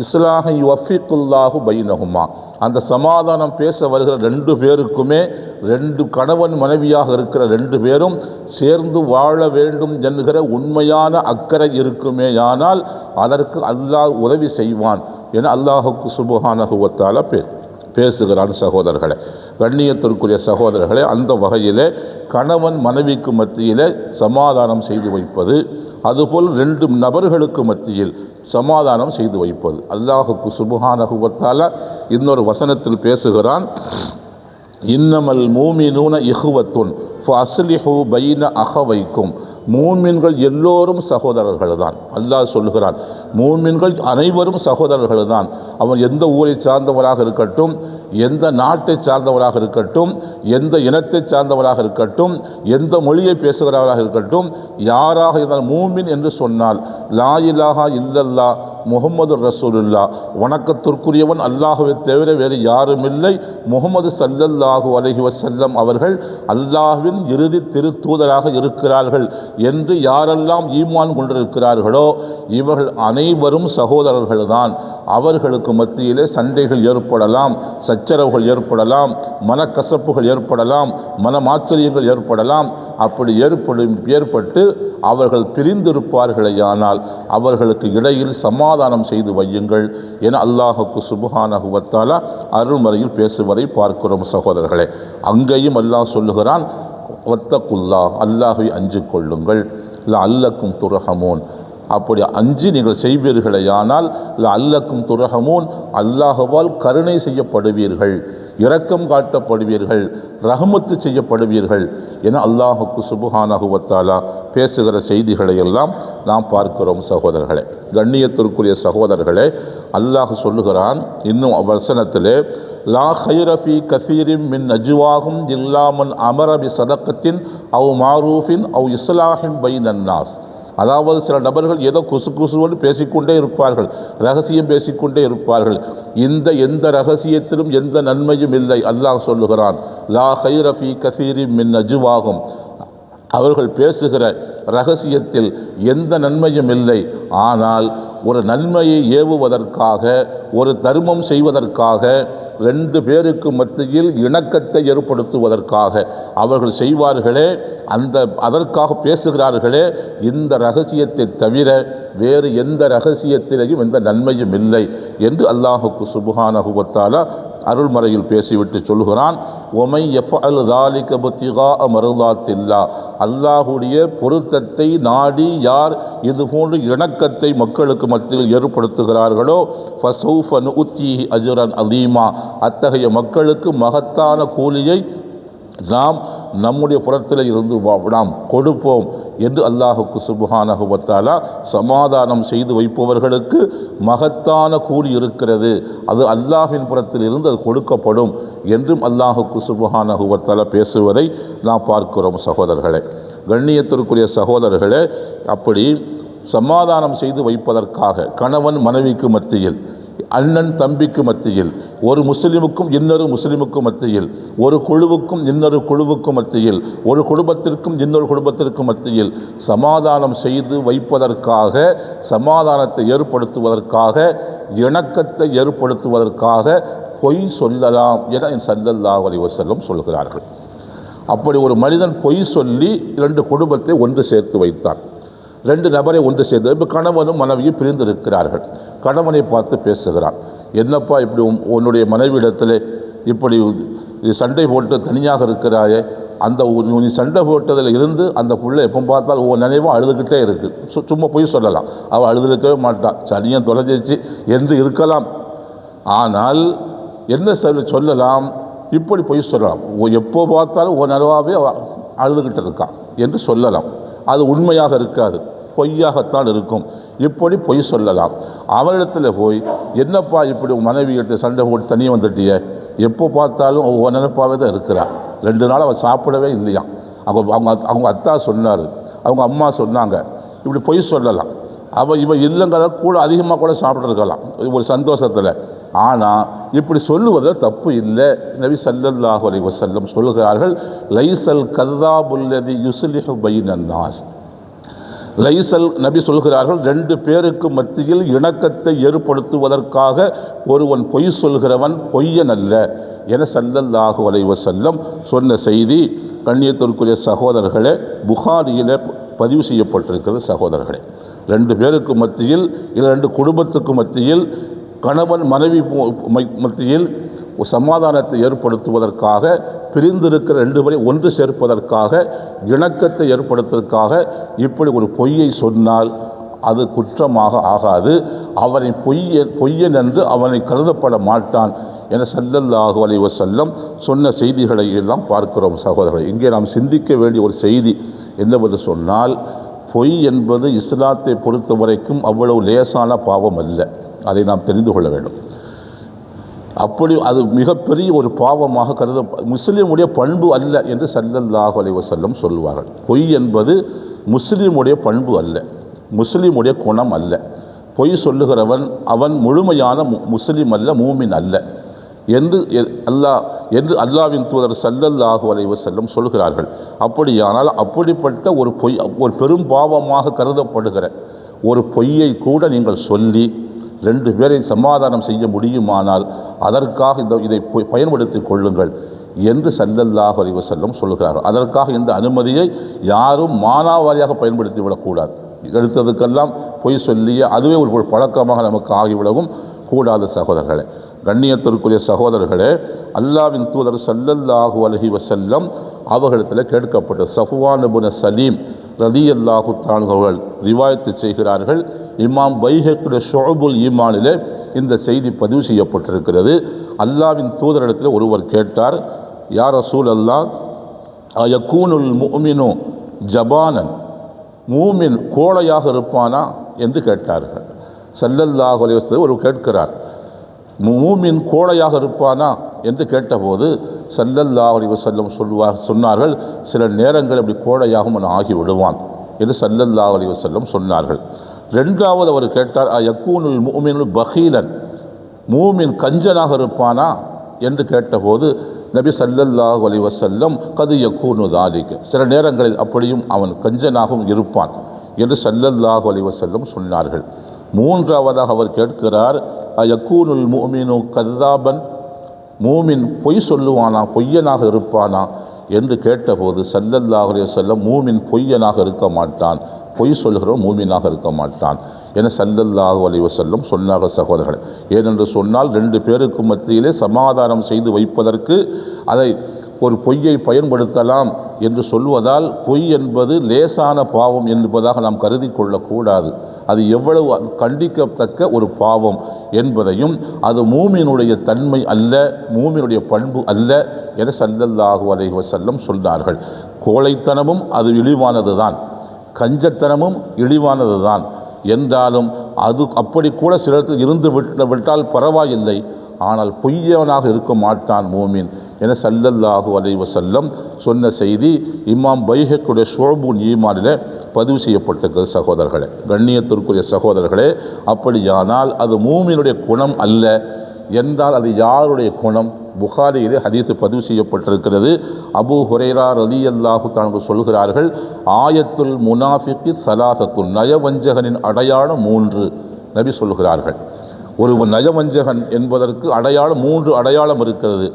இஸ்லாஹை யுவஃபிக்குல்லாஹு பைனஹுமா, அந்த சமாதானம் பேச வருகிற ரெண்டு பேருக்குமே, ரெண்டு கணவன் மனைவியாக இருக்கிற ரெண்டு பேரும் சேர்ந்து வாழ வேண்டும் என்கிற உண்மையான அக்கறை இருக்குமேயானால் அதற்கு அல்லாஹ் உதவி செய்வான் என அல்லாஹுக்கு சுப்ஹானஹு வ தஆலா பேசுகிறான். சகோதரர்களே, கண்ணியத்திற்குரிய சகோதரர்களே, அந்த வகையிலே கணவன் மனைவிக்கு மத்தியிலே சமாதானம் செய்து வைப்பது, அதுபோல் ரெண்டு நபர்களுக்கு மத்தியில் சமாதானம் செய்து வைப்பது. அல்லாஹுக்கு சுப்ஹானஹு வ தஆலா இன்னொரு வசனத்தில் பேசுகிறான், இன்னமல் மூமினூன இஹ்வத்துன் ஃபஅஸ்லிஹு பைன அஹவைக்கும், மூமின்கள் எல்லோரும் சகோதரர்கள் தான். அல்லாஹ் சொல்லுகிறான், மூமின்கள் அனைவரும் சகோதரர்கள் தான். அவன் எந்த ஊரை சார்ந்தவராக இருக்கட்டும், எந்த நாட்டை சார்ந்தவராக இருக்கட்டும், எந்த இனத்தை சார்ந்தவராக இருக்கட்டும், எந்த மொழியை பேசுகிறவராக இருக்கட்டும், யாராக இருந்தால் மூமின் என்று சொன்னால் லா இலாஹா இல்லல்லா முஹம்மது ரசூலுல்லா, வணக்கத்திற்குரியவன் அல்லாஹுவை தவிர வேறு யாரும் இல்லை, முஹம்மது ஸல்லல்லாஹு அலைஹி வஸல்லம் அவர்கள் அல்லாஹ்வின் இறுதி திருத்தூதராக இருக்கிறார்கள் என்று யாரெல்லாம் ஈமான் கொண்டிருக்கிறார்களோ இவர்கள் அனைவரும் சகோதரர்கள்தான். அவர்களுக்கு மத்தியிலே சண்டைகள் ஏற்படலாம், சச்சரவுகள் ஏற்படலாம், மனக்கசப்புகள் ஏற்படலாம், மனமாச்சரியங்கள் ஏற்படலாம். அப்படி ஏற்பட்டு அவர்கள் பிரிந்திருப்பார்களேயானால் அவர்களுக்கு இடையில் சமாதானம் செய்து வையுங்கள் என அல்லாஹுக்கு சுப்ஹானஹு வ தஆலா அருள்மறையில் பேசுவதை பார்க்கிறோம். சகோதரர்களே, அங்கேயும் அல்லாஹ் சொல்லுகிறான், வத்தகுல்லாஹ், அல்லாஹ்வை அஞ்சு கொள்ளுங்கள், லஅல்லக்கும் துர்ஹமூன், அப்படி அஞ்சி நீங்கள் செய்வீர்களேயானால் அல்லக்கும் துரஹமூன், அல்லாஹ்வால் கருணை செய்யப்படுவீர்கள், இரக்கம் காட்டப்படுவீர்கள், ரஹமத்து செய்யப்படுவீர்கள் என அல்லாஹுக்கு சுப்ஹானஹு வ தஆலா பேசுகிற செய்திகளை எல்லாம் நாம் பார்க்கிறோம். சகோதரர்களே, கண்ணியத்திற்குரிய சகோதரர்களே, அல்லாஹ் சொல்லுகிறான் இன்னும் வசனத்திலே, லா ഖൈറ ஃபீ கஸீரின் மின் நஜ்வாஹும் இல்லா மன் அமர பி ஸதகத்தின் அவ் மாரூஃபின் அவ் இஸ்லாஹின் பைனன் நாஸ். அதாவது சில நபர்கள் ஏதோ குசுன்னு பேசிக்கொண்டே இருப்பார்கள், ரகசியம் பேசிக்கொண்டே இருப்பார்கள். எந்த ரகசியத்திலும் எந்த நன்மையும் இல்லை. அல்லாஹ் சொல்லுகிறான், லா ഖൈറ ஃபீ கஸீரின் மின் நஜ்வாஹும், அவர்கள் பேசுகிற ரகசியத்தில் எந்த நன்மையும் இல்லை. ஆனால் ஒரு நன்மையை ஏவுவதற்காக, ஒரு தர்மம் செய்வதற்காக, ரெண்டு பேருக்கு மத்தியில் இணக்கத்தை ஏற்படுத்துவதற்காக அவர்கள் செய்வார்களே, அதற்காக பேசுகிறார்களே, இந்த ரகசியத்தை தவிர வேறு எந்த ரகசியத்திலேயும் எந்த நன்மையும் இல்லை என்று அல்லாஹுக்கு சுப்ஹானஹு வ தஆலா அருள்மறையில் பேசிவிட்டு சொல்கிறான், ஒமை யஃஅல் ذَلِكَ ابْتِغَاءَ مَرْضَاتِ اللَّهِ, அல்லாஹுடைய பொருத்தத்தை நாடி யார் இதுபோன்று இணக்கத்தை மக்களுக்கு மத்தியில் ஏற்படுத்துகிறார்களோ, ஃபஸௌஃப நுஅ்தீஹி அஜ்ரன் அதீமா, அத்தகைய மக்களுக்கு மகத்தான கூலியை நாம் நம்முடைய புறத்தில் இருந்து நாம் கொடுப்போம் என்று அல்லாஹுக்கு சுப்ஹானஹு வ தஆலா சமாதானம் செய்து வைப்பவர்களுக்கு மகத்தான கூலி இருக்கிறது, அது அல்லாஹ்வின் புறத்தில் இருந்து அது கொடுக்கப்படும் என்றும் அல்லாஹுக்கு சுப்ஹானஹு வ தஆலா பேசுவதை நாம் பார்க்கிறோம். சகோதரர்களே, கண்ணியத்திற்குரிய சகோதரர்களே, அப்படி சமாதானம் செய்து வைப்பதற்காக கணவன் மனைவிக்கு மத்தியில், அண்ணன் தம்பிக்கு மத்தியில், ஒரு முஸ்லிமுக்கும் இன்னொரு முஸ்லிமுக்கும் மத்தியில், ஒரு குழுவுக்கும் இன்னொரு குழுவுக்கும் மத்தியில், ஒரு குடும்பத்திற்கும் இன்னொரு குடும்பத்திற்கும் மத்தியில் சமாதானம் செய்து வைப்பதற்காக, சமாதானத்தை ஏற்படுத்துவதற்காக, இணக்கத்தை ஏற்படுத்துவதற்காக பொய் சொல்லலாம் என ஸல்லல்லாஹு அலைஹி வஸல்லம் சொல்கிறார்கள். அப்படி ஒரு மனிதன் பொய் சொல்லி இரண்டு குடும்பத்தை ஒன்று சேர்த்து வைத்தான், ரெண்டு நபரை ஒன்று சேர்ந்து, இப்போ கணவனும் மனைவியும் பிரிந்திருக்கிறார்கள். கணவனை பார்த்து பேசுகிறான், என்னப்பா இப்படி உன்னுடைய மனைவியிடத்தில் இப்படி சண்டை போட்டு தனியாக இருக்கிறாயே, அந்த நீ சண்டை போட்டதில் இருந்து அந்த பிள்ளை எப்போ பார்த்தாலும் உன் நினைவும் அழுதுகிட்டே இருக்குது. சும்மா பொய் சொல்லலாம், அவள் அழுதுருக்கவே மாட்டான், சனியும் தொலைஞ்சிச்சு என்று இருக்கலாம். ஆனால் என்ன சொல்லலாம், இப்படி பொய் சொல்லலாம், எப்போ பார்த்தாலும் உன் நினைவாகவே அழுதுகிட்டு இருக்கான் என்று சொல்லலாம். அது உண்மையாக இருக்காது, பொய்யாகத்தான் இருக்கும். இப்படி பொய் சொல்லலாம். அவனிடத்தில் போய், என்னப்பா இப்படி மனைவியிட்ட சண்டை போட்டு தனியாக வந்துட்டிய, எப்போ பார்த்தாலும் ஒவ்வொரு நினைப்பாகவே தான் இருக்கிறான், 2 நாள் அவன் சாப்பிடவே இல்லையாம். அவங்க அத்தா சொன்னார், அவங்க அம்மா சொன்னாங்க, இப்படி பொய் சொல்லலாம். இவன் இல்லைங்கிறத கூட அதிகமாக கூட சாப்பிட்ருக்கலாம் ஒரு சந்தோஷத்தில். ஆனால் இப்படி சொல்லுவதில் தப்பு இல்லை. நபி ஸல்லல்லாஹு அலைஹி வஸல்லம் சொல்லுகிறார்கள், லைஸல் கذாபுல்லதி யுஸ்லிஹு பைனன் நாஸ். லைஸல், நபி சொல்கிறார்கள், 2 பேருக்கு மத்தியில் இணக்கத்தை ஏற்படுத்துவதற்காக ஒருவன் பொய் சொல்கிறவன் பொய்யன் அல்ல என ஸல்லல்லாஹு அலைஹி வஸல்லம் சொன்ன செய்தி கண்ணியத்திற்குரிய சகோதரர்களே புகாரியில் பதிவு செய்யப்பட்டிருக்கிறது. சகோதரர்களே, 2 பேருக்கு மத்தியில், இல்லை 2 குடும்பத்துக்கு மத்தியில், கணவன் மனைவி மத்தியில் சமாதானத்தை ஏற்படுத்துவதற்காக, பிரிந்திருக்கிற 2 பேரை ஒன்று சேர்ப்பதற்காக, இணக்கத்தை ஏற்படுத்துவதற்காக இப்படி ஒரு பொய்யை சொன்னால் அது குற்றமாக ஆகாது. அவனை பொய்யன் என்று அவனை கருதப்பட மாட்டான் என ஸல்லல்லாஹு அலைஹி வஸல்லம் சொன்ன செய்திகளை எல்லாம் பார்க்கிறோம். சகோதரர்கள், இங்கே நாம் சிந்திக்க வேண்டிய ஒரு செய்தி என்னவென்று சொன்னால், பொய் என்பது இஸ்லாத்தை பொறுத்த வரைக்கும் அவ்வளவு லேசான பாவம் அல்ல. அதை நாம் தெரிந்து கொள்ள வேண்டும். அப்படி அது மிகப்பெரிய ஒரு பாவமாக முஸ்லீமுடைய பண்பு அல்ல என்று ஸல்லல்லாஹு அலைஹி வஸல்லம் சொல்வார்கள். பொய் என்பது முஸ்லீமுடைய பண்பு அல்ல, முஸ்லீமுடைய குணம் அல்ல. பொய் சொல்லுகிறவன் அவன் முழுமையான முஸ்லீம் அல்ல, மூமின் அல்ல என்று அல்லாஹ்வின் தூதர் ஸல்லல்லாஹு அலைஹி வஸல்லம் சொல்கிறார்கள். அப்படியானால் அப்படிப்பட்ட ஒரு பொய், ஒரு பெரும் பாவமாக கருதப்படுகிற ஒரு பொய்யை கூட நீங்கள் சொல்லி 2 பேரை சமாதானம் செய்ய முடியுமானால் அதற்காக இதை பயன்படுத்தி கொள்ளுங்கள் என்று ஸல்லல்லாஹு அலைஹி வஸல்லம் சொல்கிறார்கள். அதற்காக இந்த அனுமதியை யாரும் மானாவாரியாக பயன்படுத்தி விடக்கூடாது. எடுத்ததுக்கெல்லாம் பொய் சொல்லிய அதுவே ஒரு பழக்கமாக நமக்கு ஆகிவிடவும் கூடாது. சகோதரர்களே, கண்ணியத்திற்குரிய சகோதரர்களே, அல்லாஹ்வின் தூதர் ஸல்லல்லாஹு அலைஹி வஸல்லம் அவர்களிடத்தில் கேட்கப்பட்ட சஃப்வான் இப்னு சலீம் ரலியல்லாஹு தஆலா அவர்கள் ரிவாயத்து செய்கிறார்கள். இமாம் பைஹக்கியுடைய ஷுஅபுல் ஈமானிலே இந்த செய்தி பதிவு செய்யப்பட்டிருக்கிறது. அல்லாஹ்வின் தூதரிடத்தில் ஒருவர் கேட்டார், யா ரசூலல்லாஹ், யகூனுல் முஃமினு ஜபானன், மூமின் கோழையாக இருப்பானா என்று கேட்டார்கள். ஸல்லல்லாஹு அலைஹி வஸல்லம் ஒரு கேட்கிறார், மூமின் கோழையாக இருப்பானா என்று கேட்டபோது ஸல்லல்லாஹு அலைஹி வஸல்லம் சொன்னார்கள், சில நேரங்கள் அப்படி கோழையாகவும் அவன் ஆகி விடுவான் என்று ஸல்லல்லாஹு அலைஹி வஸல்லம் சொன்னார்கள். ரெண்டாவது அவர் கேட்டார், யகூனுல் முஃமினு பகீலன், மூமின் கஞ்சனாக இருப்பானா என்று கேட்டபோது நபி ஸல்லல்லாஹு அலைஹி வஸல்லம் கது யகூனு தாலிக, சில நேரங்களில் அப்படியும் அவன் கஞ்சனாகவும் இருப்பான் என்று ஸல்லல்லாஹு அலைஹி வஸல்லம் சொன்னார்கள். மூன்றாவதாக அவர் கேட்கிறார், யகூனுல் முஃமினு கذாபன், மூமின் பொய் சொல்லுவானா, பொய்யனாக இருப்பானா என்று கேட்டபோது ஸல்லல்லாஹு அலைஹி வஸல்லம் மூமின் பொய்யனாக இருக்க மாட்டான், பொய் சொல்கிறவன் மூமினாக இருக்க மாட்டான் என ஸல்லல்லாஹு அலைஹி வஸல்லம் சொன்னார்கள். சகோதரர்கள், ஏனென்று சொன்னால் ரெண்டு பேருக்கு மத்தியிலே சமாதானம் செய்து வைப்பதற்கு அதை ஒரு பொய்யை பயன்படுத்தலாம் என்று சொல்வதால் பொய் என்பது லேசான பாவம் என்பதாக நாம் கருதி கொள்ளக்கூடாது. அது எவ்வளவு கண்டிக்கத்தக்க ஒரு பாவம் என்பதையும், அது மூமினுடைய தன்மை அல்ல, மூமினுடைய பண்பு அல்ல என ஸல்லல்லாஹு அலைஹி வஸல்லம் சொன்னார்கள். கோழைத்தனமும் அது இழிவானது தான், கஞ்சத்தனமும் இழிவானது தான். என்றாலும் அது அப்படி கூட சிலத்தில் இருந்து விட்டால் பரவாயில்லை, ஆனால் பொய்யவனாக இருக்க மாட்டான் மூமின் என ஸல்லல்லாஹு அலைஹி வஸல்லம் சொன்ன செய்தி இமாம் பைஹக்கியுடைய ஷுஅபுல் ஈமானில் பதிவு செய்யப்பட்டிருக்கிறது. சகோதரர்களே, கண்ணியத்திற்குரிய சகோதரர்களே, அப்படியானால் அது மூமினுடைய குணம் அல்ல என்றால் அது யாருடைய குணம்? புகாரியிலே ஹதீஸ் பதிவு செய்யப்பட்டிருக்கிறது. அபூ ஹுரைரா ரலியல்லாஹு தஆலா சொல்கிறார்கள், ஆயத்துல் முனாஃபிகி ஸலாஸத்துன், நயவஞ்சகனின் அடையாளம் 3 நபி சொல்கிறார்கள். ஒரு நயவஞ்சகன் என்பதற்கு அடையாளம் 3 அடையாளம் இருக்கிறது.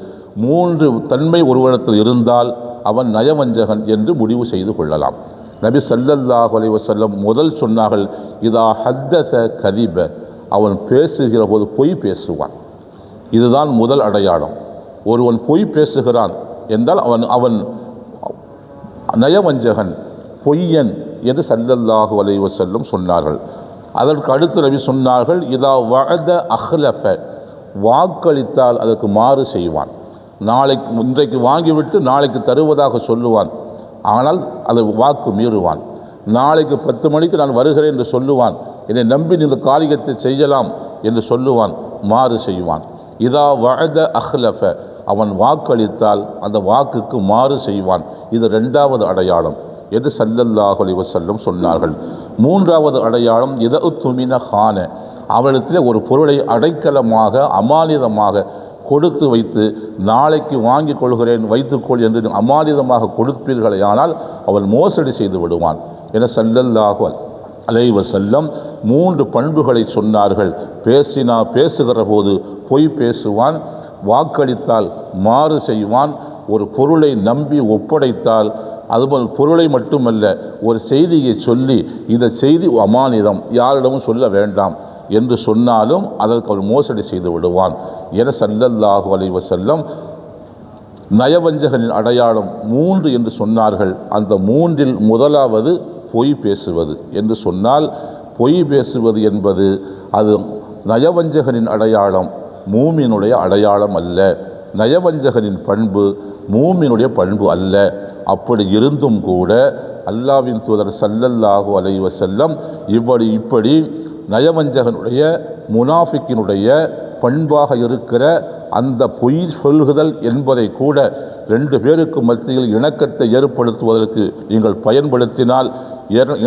3 தன்மை ஒருவரிடத்தில் இருந்தால் அவன் நயவஞ்சகன் என்று முடிவு செய்து கொள்ளலாம். நபி ஸல்லல்லாஹு அலைஹி வஸல்லம் முதல் சொன்னார்கள், இதா ஹத்தஸ கதிப, அவன் பேசுகிற போது பொய் பேசுவான். இதுதான் முதல் அடையாளம். ஒருவன் பொய் பேசுகிறான் என்றால் அவன் நயவஞ்சகன், பொய்யன் என்று ஸல்லல்லாஹு அலைஹி வஸல்லம் சொன்னார்கள். அதற்கு அடுத்து நபி சொன்னார்கள், இதா வஅத அஹ்லஃப, வாக்களித்தால் அதற்கு மாறு செய்வான். இன்றைக்கு வாங்கிவிட்டு நாளைக்கு தருவதாக சொல்லுவான், ஆனால் அதை வாக்கு மீறுவான். நாளைக்கு 10 மணிக்கு நான் வருகிறேன் என்று சொல்லுவான், என்னை நம்பி இந்த காரியத்தை செய்யலாம் என்று சொல்லுவான், மாறு செய்வான். இதா வஅத அஹ்லஃப, அவன் வாக்களித்தால் அந்த வாக்குக்கு மாறு செய்வான். இது 2வது அடையாளம் என்று ஸல்லல்லாஹு அலைஹி வஸல்லம் சொன்னார்கள். 3வது அடையாளம் இதஉத்துமின ஹான, அவளிடத்தில் ஒரு பொருளை அடைக்கலமாக அமானிதமாக கொடுத்து வைத்து நாளைக்கு வாங்கி கொள்கிறேன் வைத்துக்கொள் என்று அமானிதமாக கொடுப்பீர்களேயானால் அவன் மோசடி செய்து விடுவான் என ஸல்லல்லாஹு அலைஹி வஸல்லம் 3 பண்புகளை சொன்னார்கள். பேசுகிற போது பொய் பேசுவான், வாக்களித்தால் மாறு செய்வான், ஒரு பொருளை நம்பி ஒப்படைத்தால், அதுபோல் பொருளை மட்டுமல்ல ஒரு செய்தியை சொல்லி இந்த செய்தி அமானிதம், யாரிடமும் சொல்ல வேண்டாம் என்று சொன்னாலும் அதற்கு அவர் மோசடி செய்து விடுவான் என ஸல்லல்லாஹு அலைஹி வஸல்லம் நயவஞ்சகனின் அடையாளம் 3 என்று சொன்னார்கள். அந்த 3இல் முதலாவது பொய் பேசுவது என்று சொன்னால், பொய் பேசுவது என்பது அது நயவஞ்சகனின் அடையாளம், மூமினுடைய அடையாளம் அல்ல. நயவஞ்சகனின் பண்பு மூமினுடைய பண்பு அல்ல. அப்படி இருந்தும் கூட அல்லாஹ்வின் தூதர் ஸல்லல்லாஹு அலைஹி வஸல்லம் இப்படி நயவஞ்சகனுடைய முனாஃபிக்கினுடைய பண்பாக இருக்கிற அந்த பொய் சொல்லுதல் என்பதை கூட 2 பேருக்கு மத்தியில் இணக்கத்தை ஏற்படுத்துவதற்கு நீங்கள் பயன்படுத்தினால்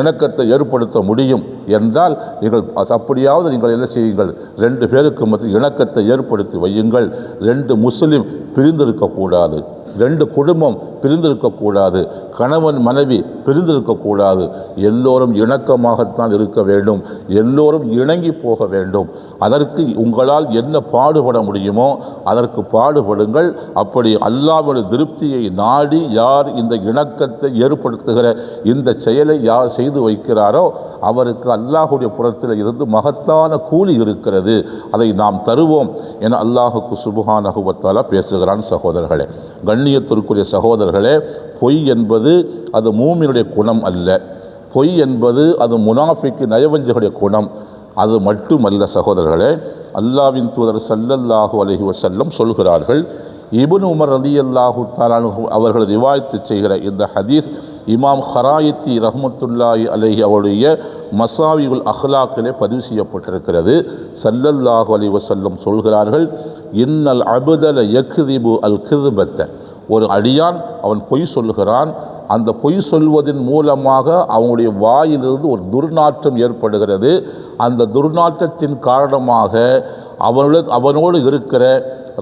இணக்கத்தை ஏற்படுத்த முடியும் என்றால் நீங்கள் அப்படியாவது நீங்கள் என்ன செய்யுங்கள், 2 பேருக்கு மத்தியில் இணக்கத்தை ஏற்படுத்தி வையுங்கள். 2 முஸ்லிம் பிரிந்திருக்கக்கூடாது. ரெண்டு குடும்பம் பிரிந்திருக்கக்கூடாது, கணவன் மனைவி பிரிந்திருக்கக்கூடாது. எல்லோரும் இணக்கமாகத்தான் இருக்க வேண்டும், எல்லோரும் இணங்கி போக வேண்டும். அதற்கு உங்களால் என்ன பாடுபட முடியுமோ அதற்கு பாடுபடுங்கள். அப்படி அல்லாஹ்வுடைய திருப்தியை நாடி யார் இந்த இணக்கத்தை ஏற்படுத்துகிற இந்த செயலை யார் செய்து வைக்கிறாரோ அவருக்கு அல்லாஹுடைய புறத்தில் இருந்து மகத்தான கூலி இருக்கிறது, அதை நாம் தருவோம் என அல்லாஹுக்கு சுப்ஹானஹு வ தஆலா பேசுகிறான். சகோதரர்களே, கண்ணியத்திற்குரிய சகோதரர்களே, பொய் என்பது அது மூமினுடைய குணம் அல்ல. பொய் என்பது அது முனாஃபிக்கு நயவஞ்சகளுடைய குணம். அது மட்டுமல்ல சகோதரர்களே, அல்லாஹ்வின் தூதர் ஸல்லல்லாஹு அலைஹி வஸல்லம் சொல்கிறார்கள். இப்னு உமர் ரலியல்லாஹு தஆலா அன்ஹு அவர்கள் ரிவாயத்து செய்கிற இந்த ஹதீஸ் இமாம் ஹராயித்தி ரஹ்மத்துல்லாஹி அலைஹி அவருடைய மசாவியுல் அஹ்லாக்கிலே பதிவு செய்யப்பட்டிருக்கிறது. ஸல்லல்லாஹு அலைஹி வஸல்லம் சொல்கிறார்கள், இன்னல் அப்த யக்திபு அல் கிذபத்த, ஒரு அடியான் அவன் பொய் சொல்லுகிறான். அந்த பொய் சொல்வதன் மூலமாக அவனுடைய வாயிலிருந்து ஒரு துர்நாற்றம் ஏற்படுகிறது. அந்த துர்நாற்றத்தின் காரணமாக அவனோடு இருக்கிற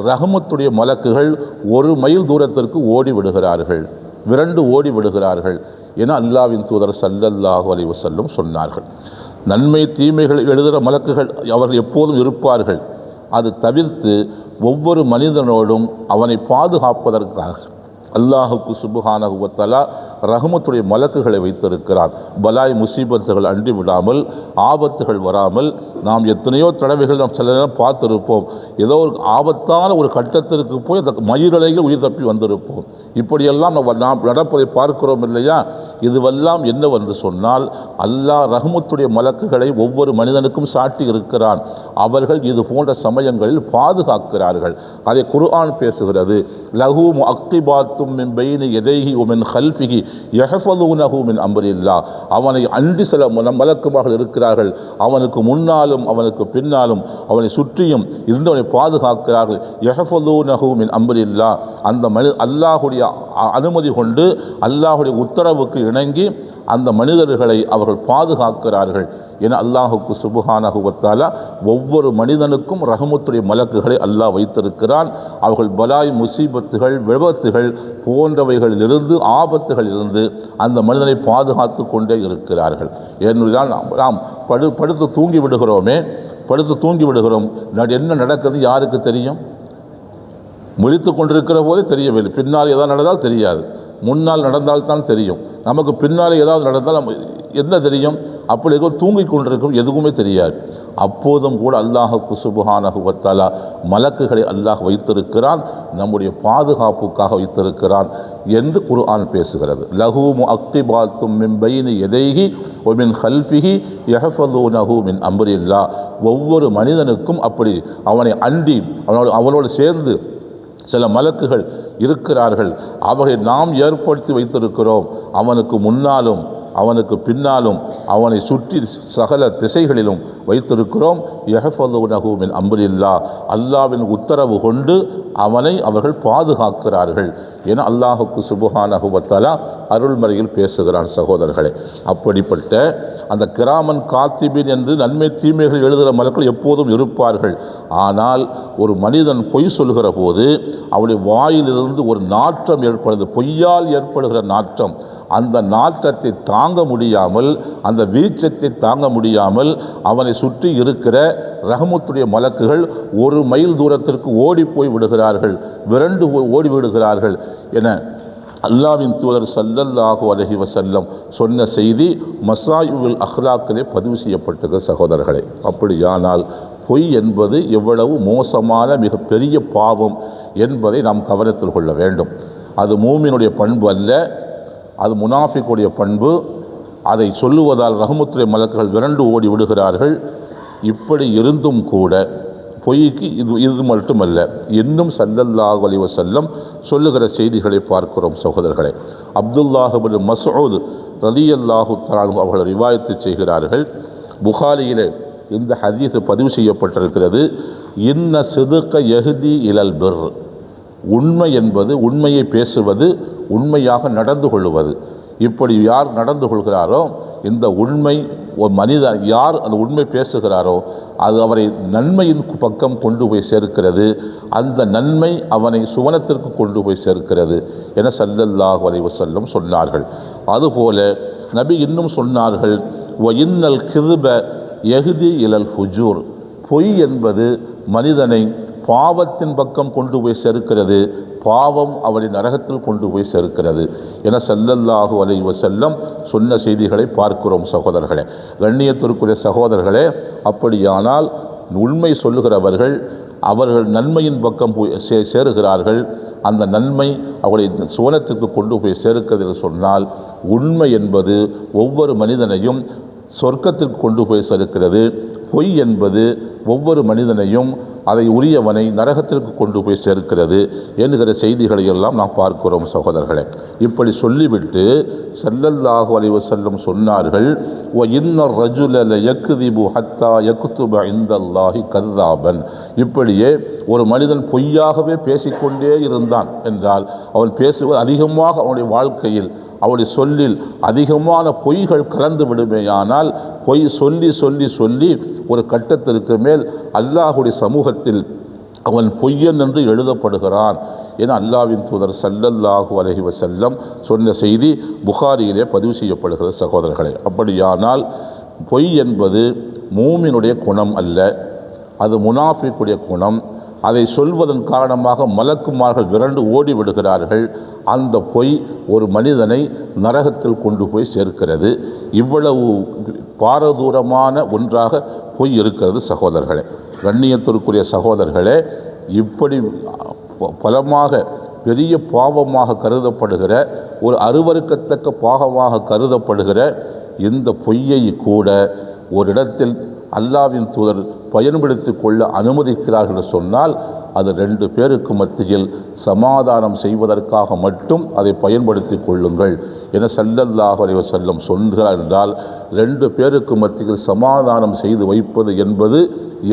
ரஹமத்துடைய மலக்குகள் 1 மைல் தூரத்திற்கு ஓடி விடுகிறார்கள், விரண்டு ஓடி விடுகிறார்கள் என அல்லாஹ்வின் தூதர் ஸல்லல்லாஹு அலைஹி வஸல்லம் சொன்னார்கள். நன்மை தீமைகள் எழுதுகிற மலக்குகள் அவர்கள் எப்போதும் இருப்பார்கள். அது தவிர்த்து ஒவ்வொரு மனிதனோடும் அவனை பாதுகாப்பதற்காக அல்லாஹுக்கு சுப்ஹானஹு வ தஆலா ரஹமத்துடைய மலக்குகளை வைத்திருக்கிறான். பலாய் முசீபத்துகள் அண்டி விடாமல், ஆபத்துகள் வராமல். நாம் எத்தனையோ தடவைகள் நாம் சில நேரம் பார்த்துருப்போம். ஏதோ ஒரு ஆபத்தான ஒரு கட்டத்திற்கு போய் அந்த மயிரலையில் உயிர் தப்பி வந்திருப்போம். இப்படியெல்லாம் நாம் நடப்பதை பார்க்கிறோம் இல்லையா? இதுவெல்லாம் என்னவென்று சொன்னால், அல்லாஹ் ரஹமத்துடைய மலக்குகளை ஒவ்வொரு மனிதனுக்கும் சாட்டி இருக்கிறான். அவர்கள் இது போன்ற சமயங்களில் பாதுகாக்கிறார்கள். அதை குர்ஆன் பேசுகிறது. லஹு முஅக்கிபாத்தும் மின் பைனி யதைஹி வ மின் கல்ஃபிஹி யஹ்ஃபதுனஹு மின் அம்ரில்லாஹ், அவனை அண்டி சில மலக்குமார்கள் இருக்கிறார்கள். அவனுக்கு முன்னாலும் அவனுக்கு பின்னாலும் அவனை சுற்றியும் இருந்து அவனை பாதுகாக்கிறார்கள். யஹ்ஃபதுனஹு மின் அம்ரில்லாஹ், அந்த அல்லாஹுடைய அனுமதி கொண்டு அல்லாஹுடைய உத்தரவுக்கு இணங்கி அந்த மனிதர்களை அவர்கள் பாதுகாக்கிறார்கள் என அல்லாஹுக்கு சுப்ஹானஹு வ தஆலா ஒவ்வொரு மனிதனுக்கும் ரஹமத்துடைய மலக்குகளை அல்லாஹ் வைத்திருக்கிறான். அவர்கள் பலாய் முசீபத்துகள் விபத்துகள் போன்றவைகளிலிருந்து ஆபத்துகளிலிருந்து அந்த மனிதனை பாதுகாத்து கொண்டே இருக்கிறார்கள். ஏனென்றால் நாம் படுத்து தூங்கி விடுகிறோம். என்ன நடக்கிறது யாருக்கு தெரியும்? முழித்து கொண்டிருக்கிற போதே தெரியவில்லை. பின்னால் ஏதாவது நடந்தால் தெரியாது, முன்னால் நடந்தால்தான் தெரியும். நமக்கு பின்னாலே ஏதாவது நடந்தால் நம்ம என்ன தெரியும்? அப்படி தூங்கிக் கொண்டிருக்கும், எதுவுமே தெரியாது. அப்போதும் கூட அல்லாஹுக்கு சுப்ஹானஹு வ தஆலா மலக்குகளை அல்லாஹ் வைத்திருக்கிறான், நம்முடைய பாதுகாப்புக்காக வைத்திருக்கிறான் என்று குர்ஆன் பேசுகிறது. லஹு முஅக்கிபாத்தும் மின் பைனி யதைஹி வ மின் கல்ஃபிஹி யஹ்ஃபதுனஹு மின் அம்ரில்லாஹ், ஒவ்வொரு மனிதனுக்கும் அப்படி அவனை அண்டி அவனோடு சேர்ந்து சில மலக்குகள் இருக்கிறார்கள். அவர்களை நாம் ஏற்படுத்தி வைத்திருக்கிறோம். அவனுக்கு முன்னாலும் அவனுக்கு பின்னாலும் அவனை சுற்றி சகல திசைகளிலும் வைத்திருக்கிறோம். யஹ்ஃபதுனஹு மின் அம்ரில்லாஹ், அல்லாஹ்வின் உத்தரவு கொண்டு அவனை அவர்கள் பாதுகாக்கிறார்கள் என அல்லாஹுக்கு சுப்ஹானஹு வ தஆலா அருள்மறையில் பேசுகிறான். சகோதரர்களே, அப்படிப்பட்ட அந்த கிராமன் காத்திபின் என்று நன்மை தீமைகள் எழுதுகிற மலக்கள் எப்போதும் இருப்பார்கள். ஆனால் ஒரு மனிதன் பொய் சொல்கிற போது அவனுடைய வாயிலிருந்து ஒரு நாற்றம் ஏற்படுது, பொய்யால் ஏற்படுகிற நாற்றம். அந்த நாற்றத்தை தாங்க முடியாமல், அந்த வீச்சத்தை தாங்க முடியாமல் அவனை சுற்றி இருக்கிற ரஹமத்துடைய மலக்குகள் 1 மைல் தூரத்திற்கு ஓடி போய் விடுகிறார்கள், விரண்டு ஓடி விடுகிறார்கள் என அல்லாஹ்வின் தூதர் ஸல்லல்லாஹு அலைஹி வஸல்லம் சொன்ன செய்தி மசாயிவுல் அஹ்லாக்கிலே பதிவு செய்யப்பட்டது. சகோதரர்களே, அப்படியானால் பொய் என்பது எவ்வளவு மோசமான மிகப்பெரிய பாவம் என்பதை நாம் கவனத்தில் கொள்ள வேண்டும். அது மூமினுடைய பண்பு அல்ல, அது முனாஃபிக்குடைய பண்பு. அதை சொல்லுவதால் ரஹமத்துடைய மலக்குகள் விரண்டு ஓடி விடுகிறார்கள். இப்படி இருந்தும் கூட பொய்க்கு இது மட்டுமல்ல, இன்னும் ஸல்லல்லாஹு அலைஹி வஸல்லம் சொல்லுகிற செய்திகளை பார்க்கிறோம். சகோதரர்களே, அப்துல்லாஹ் இப்னு மஸ்ஊத் ரலியல்லாஹு தஆலா அவர்கள் ரிவாயத்து செய்கிறார்கள். புகாரியிலே இந்த ஹதீஸ் பதிவு செய்யப்பட்டிருக்கிறது. இன்ன சிதுக யஹ்தி இலல் பிர், உண்மை என்பது, உண்மையை பேசுவது, உண்மையாக நடந்து கொள்வது. இப்படி யார் நடந்து கொள்கிறாரோ இந்த உண்மை ஒரு மனிதர் யார் அந்த உண்மை பேசுகிறாரோ அது அவரை நன்மையின் பக்கம் கொண்டு போய் சேர்க்கிறது, அந்த நன்மை அவனை சுவனத்திற்கு கொண்டு போய் சேர்க்கிறது என ஸல்லல்லாஹு அலைஹி வஸல்லம் சொன்னார்கள். அதுபோல நபி இன்னும் சொன்னார்கள், வ இன்னல் கிதுப யஹ்தி இலல் ஃபுஜூர், பொய் என்பது மனிதனை பாவத்தின் பக்கம் கொண்டு போய் சேர்க்கிறது, பாவம் அவனை நரகத்தில் கொண்டு போய் சேர்க்கிறது என ஸல்லல்லாஹு அலைஹி வஸல்லம் சொன்ன செய்திகளை பார்க்கிறோம். சகோதரர்களே, கண்ணியத்திற்குரிய சகோதரர்களே, அப்படியானால் உண்மை சொல்லுகிறவர்கள் அவர்கள் நன்மையின் பக்கம் போய் சேருகிறார்கள், அந்த நன்மை அவர்களை சுவனத்திற்கு கொண்டு போய் சேர்க்கிறது என்று சொன்னால், உண்மை என்பது ஒவ்வொரு மனிதனையும் சொர்க்கத்திற்கு கொண்டு போய் சேர்க்கிறது, பொய் என்பது ஒவ்வொரு மனிதனையும் அதை உரியவனை நரகத்திற்கு கொண்டு போய் சேர்க்கிறது என்கிற செய்திகளை எல்லாம் நாம் பார்க்கிறோம். சகோதரர்களே, இப்படி சொல்லிவிட்டு ஸல்லல்லாஹு அலைஹி வஸல்லம் சொன்னார்கள், வ இன்னர் ரஜுல லயக்திபு ஹத்தா யக்துப இந்தல்லாஹி கذாபன், இப்படியே ஒரு மனிதன் பொய்யாகவே பேசிக்கொண்டே இருந்தான் என்றால் அவன் பேசுவது அதிகமாக அவனுடைய வாழ்க்கையில் அவருடைய சொல்லில் அதிகமான பொய்கள் கலந்து விடுமேயானால், பொய் சொல்லி சொல்லி சொல்லி ஒரு கட்டத்திற்கு மேல் அல்லாஹுடைய சமூகத்தில் அவன் பொய்யன் என்று எழுதப்படுகிறான் என அல்லாஹ்வின் தூதர் ஸல்லல்லாஹு அலைஹி வஸல்லம் சொன்ன செய்தி புகாரியிலே பதிவு செய்யப்படுகிறது. சகோதரர்களே, அப்படியானால் பொய் என்பது மூமினுடைய குணம் அல்ல, அது முனாஃபிக்குடைய குணம். அதை சொல்வதன் காரணமாக மலக்குமார்கள் விரண்டு ஓடி விடுகிறார்கள். அந்த பொய் ஒரு மனிதனை நரகத்தில் கொண்டு போய் சேர்க்கிறது. இவ்வளவு பாரதூரமான ஒன்றாக பொய் இருக்கிறது. சகோதரர்களே, கண்ணியத்திற்குரிய சகோதரர்களே, இப்படி பலமாக பெரிய பாவமாக கருதப்படுகிற ஒரு அருவருக்கத்தக்க பாவமாக கருதப்படுகிற இந்த பொய்யை கூட ஒரு இடத்தில் அல்லாஹ்வின் தூதர் பயன்படுத்தி கொள்ள அனுமதிக்கிறார்கள் என்று சொன்னால், அது 2 பேருக்கு மத்தியில் சமாதானம் செய்வதற்காக மட்டும் அதை பயன்படுத்தி கொள்ளுங்கள் என ஸல்லல்லாஹு அலைஹி வஸல்லம் சொல்கிறார். என்றால் 2 பேருக்கு மத்தியில் சமாதானம் செய்து வைப்பது என்பது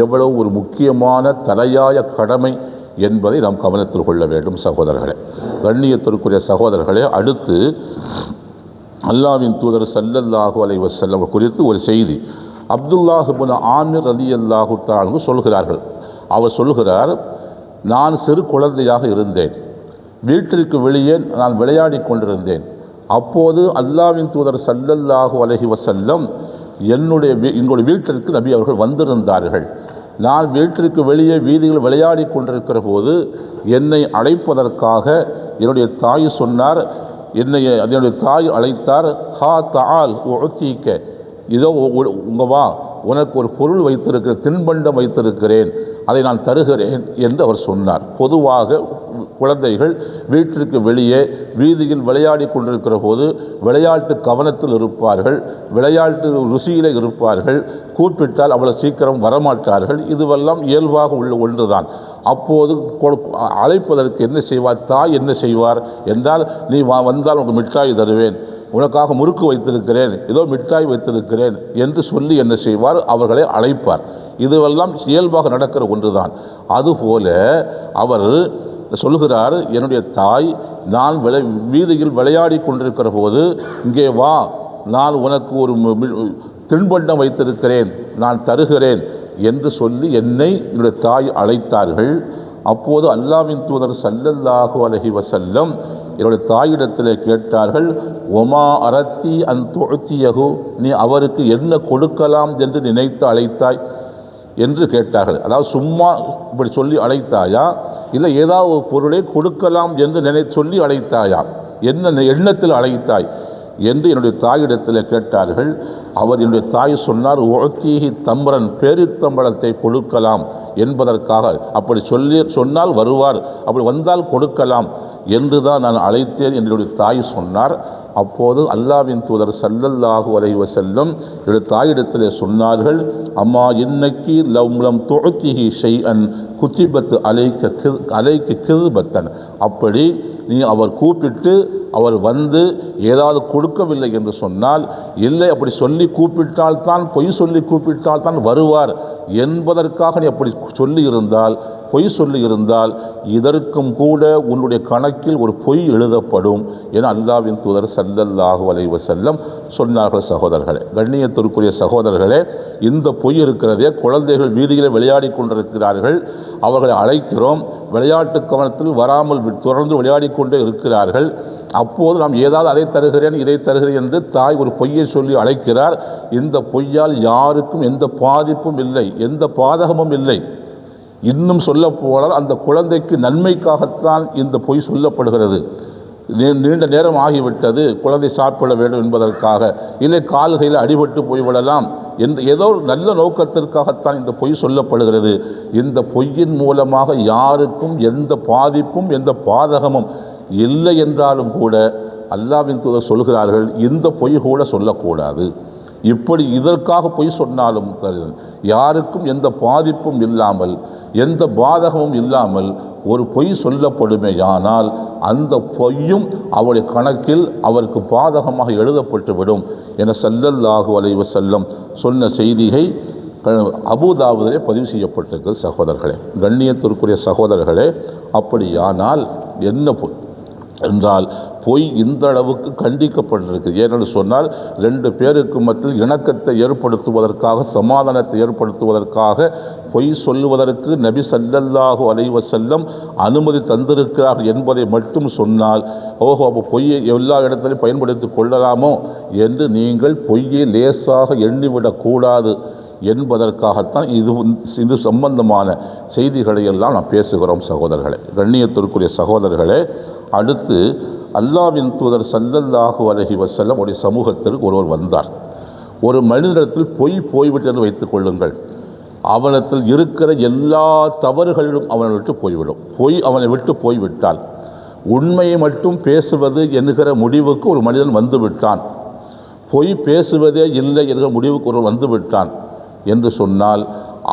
எவ்வளவு ஒரு முக்கியமான தலையாய கடமை என்பதை நாம் கவனத்தில் கொள்ள வேண்டும். சகோதரர்களே, கண்ணியத்திற்குரிய சகோதரர்களே, அடுத்து அல்லாஹ்வின் தூதர் ஸல்லல்லாஹு அலைஹி வஸல்லம் குறித்து ஒரு செய்தி அப்துல்லாஹ் இப்னு ஆமிர் ரலியல்லாஹு தஆலா சொல்கிறார்கள். அவர் சொல்கிறார், நான் சிறு குழந்தையாக இருந்தேன், வீட்டிற்கு வெளியே நான் விளையாடி கொண்டிருந்தேன். அப்போது அல்லாஹ்வின் தூதர் ஸல்லல்லாஹு அலைஹி வஸல்லம் எங்களுடைய வீட்டிற்கு நபி அவர்கள் வந்திருந்தார்கள். நான் வீட்டிற்கு வெளியே வீதியில் விளையாடி கொண்டிருக்கிற போது என்னை அழைப்பதற்காக என்னுடைய தாய் சொன்னார், என்னுடைய தாய் அழைத்தார், ஹா தஆல் உஅதீக, இதோ உங்க வா, உனக்கு ஒரு பொருள் வைத்திருக்கிறேன், தின்பண்டம் வைத்திருக்கிறேன், அதை நான் தருகிறேன் என்று அவர் சொன்னார். பொதுவாக குழந்தைகள் வீட்டிற்கு வெளியே வீதியில் விளையாடி கொண்டிருக்கிற போது விளையாட்டு கவனத்தில் இருப்பார்கள், விளையாட்டு ருசியிலே இருப்பார்கள், கூப்பிட்டால் அவ்வளவு சீக்கிரம் வரமாட்டார்கள். இதுவெல்லாம் இயல்பாக உள்ள ஒன்றுதான். அப்போது அழைப்பதற்கு என்ன செய்வார், தாய் என்ன செய்வார் என்றால், நீ வந்தால் உனக்கு மிட்டாய் தருவேன், உனக்காக முறுக்கு வைத்திருக்கிறேன், ஏதோ மிட்டாய் வைத்திருக்கிறேன் என்று சொல்லி என்ன செய்வார், அவர்களை அழைப்பார். இதுவெல்லாம் இயல்பாக நடக்கிற ஒன்றுதான். அதுபோல அவர் சொல்கிறார், என்னுடைய தாய் நான் வீதியில் விளையாடி கொண்டிருக்கிற போது இங்கே வா, நான் உனக்கு ஒரு தின்பண்டம் வைத்திருக்கிறேன், நான் தருகிறேன் என்று சொல்லி என்னை என்னுடைய தாய் அழைத்தார்கள். அப்போது அல்லாஹ்வின் தூதர் ஸல்லல்லாஹு அலைஹி வஸல்லம் என்னுடைய தாயிடத்தில் கேட்டார்கள், ஒமா அரத்தி அன் துஅத்தியஹு, நீ அவருக்கு என்ன கொடுக்கலாம் என்று நினைத்து அழைத்தாய் என்று கேட்டார்கள். அதாவது சும்மா இப்படி சொல்லி அழைத்தாயா, இல்லை ஏதாவது ஒரு பொருளை கொடுக்கலாம் என்று சொல்லி அழைத்தாயா, என்ன எண்ணத்தில் அழைத்தாய் என்று என்னுடைய தாயிடத்தில் கேட்டார்கள். அவர் என்னுடைய தாய் சொன்னார், உஅத்தீஹி தம்ரன், பேரித்தம்பழத்தை கொடுக்கலாம் என்பதற்காக, அப்படி சொன்னால் வருவார், அப்படி வந்தால் கொடுக்கலாம் என்று தான் நான் அழைத்தேன் என்னுடைய தாய் சொன்னார். அப்போது அல்லாஹ்வின் தூதர் ஸல்லல்லாஹு அலைஹி வஸல்லம் என்னுடைய தாயிடத்திலே சொன்னார்கள், அம்மா இன்னக்கி லம் துஅத்திஹி ஷைஅன் குத்திபத் அலைக்க கிதுபத்தன், அப்படி நீ அவர் கூப்பிட்டு அவர் வந்து ஏதாவது கொடுக்கவில்லை என்று சொன்னால், இல்லை அப்படி சொல்லி கூப்பிட்டால் தான், பொய் சொல்லி கூப்பிட்டால் தான் வருவார் என்பதற்காக நீ அப்படி சொல்லி இருந்தால் பொய் சொல்லி இருந்தால் இதற்கும் கூட உன்னுடைய கணக்கில் ஒரு பொய் எழுதப்படும் என அல்லாஹ்வின் தூதர் ஸல்லல்லாஹு அலைஹி வஸல்லம் சொன்னார்கள். சகோதரர்களே, கண்ணியத்திற்குரிய சகோதரர்களே, இந்த பொய் இருக்கிறதே, குழந்தைகள் வீதியில் விளையாடி கொண்டிருக்கிறார்கள், அவர்களை அழைக்கிறோம், விளையாட்டு கவனத்தில் வராமல் தொடர்ந்து விளையாடி கொண்டே இருக்கிறார்கள். அப்போது நாம் ஏதாவது அதை தருகிறேன் இதை தருகிறேன் என்று தாய் ஒரு பொய்யை சொல்லி அழைக்கிறார். இந்த பொய்யால் யாருக்கும் எந்த பாதிப்பும் இல்லை, எந்த பாதகமும் இல்லை. இன்னும் சொல்ல போனால் அந்த குழந்தைக்கு நன்மைக்காகத்தான் இந்த பொய் சொல்லப்படுகிறது. நீண்ட நேரம் ஆகிவிட்டது, குழந்தை சாப்பிட வேண்டும் என்பதற்காக, இல்லை கால்கையில் அடிபட்டு போய்விடலாம் என்று ஏதோ ஒரு நல்ல நோக்கத்திற்காகத்தான் இந்த பொய் சொல்லப்படுகிறது. இந்த பொய்யின் மூலமாக யாருக்கும் எந்த பாதிப்பும் எந்த பாதகமும் இல்லை என்றாலும் கூட அல்லாஹ்வின் தூதர் சொல்கிறார்கள், இந்த பொய் கூட சொல்லக்கூடாது. இப்படி இதற்காக பொய் சொன்னாலும் யாருக்கும் எந்த பாதிப்பும் இல்லாமல் எந்த பாதகமும் இல்லாமல் ஒரு பொய் சொல்லப்படுமேயானால் அந்த பொய்யும் அவருடைய கணக்கில் அவருக்கு பாதகமாக எழுதப்பட்டுவிடும் என ஸல்லல்லாஹு அலைஹி வஸல்லம் சொன்ன செய்தியை அபூதாவுதிலே பதிவு செய்யப்பட்டிருக்கிறது. சகோதரர்களே, கண்ணியத்திற்குரிய சகோதரர்களே, அப்படியானால் என்ன பொய் என்றால் பொய் இந்த அளவுக்கு கண்டிக்கப்பட்டிருக்கு. ஏனென்று சொன்னால் 2 பேருக்கு மத்தியில் இணக்கத்தை ஏற்படுத்துவதற்காக, சமாதானத்தை ஏற்படுத்துவதற்காக பொய் சொல்லுவதற்கு நபி ஸல்லல்லாஹு அலைஹி வஸல்லம் அனுமதி தந்திருக்கிறார்கள் என்பதை மட்டும் சொன்னால், ஓஹோ, அப்போ பொய்யை எல்லா இடத்திலையும் பயன்படுத்தி கொள்ளலாமோ என்று நீங்கள் பொய்யை லேசாக எண்ணிவிடக்கூடாது என்பதற்காகத்தான் இது சம்பந்தமான செய்திகளை எல்லாம் நாம் பேசுகிறோம். சகோதரர்களே, கண்ணியத்திற்குரிய சகோதரர்களே, அடுத்து அல்லாஹ்வின் தூதர் ஸல்லல்லாஹு அலைஹி வஸல்லம் உடைய சமூகத்திற்கு ஒருவர் வந்தார். ஒரு மனிதனிடத்தில் பொய் போய்விட்டு என்று வைத்துக் கொள்ளுங்கள், அவனிடத்தில் இருக்கிற எல்லா தவறுகளிலும் அவனை விட்டு போய்விடும். பொய் அவனை விட்டு போய்விட்டால் உண்மையை மட்டும் பேசுவது என்கிற முடிவுக்கு ஒரு மனிதன் வந்துவிட்டான், பொய் பேசுவதே இல்லை என்கிற முடிவுக்கு ஒருவர் வந்துவிட்டான் என்று சொன்னால்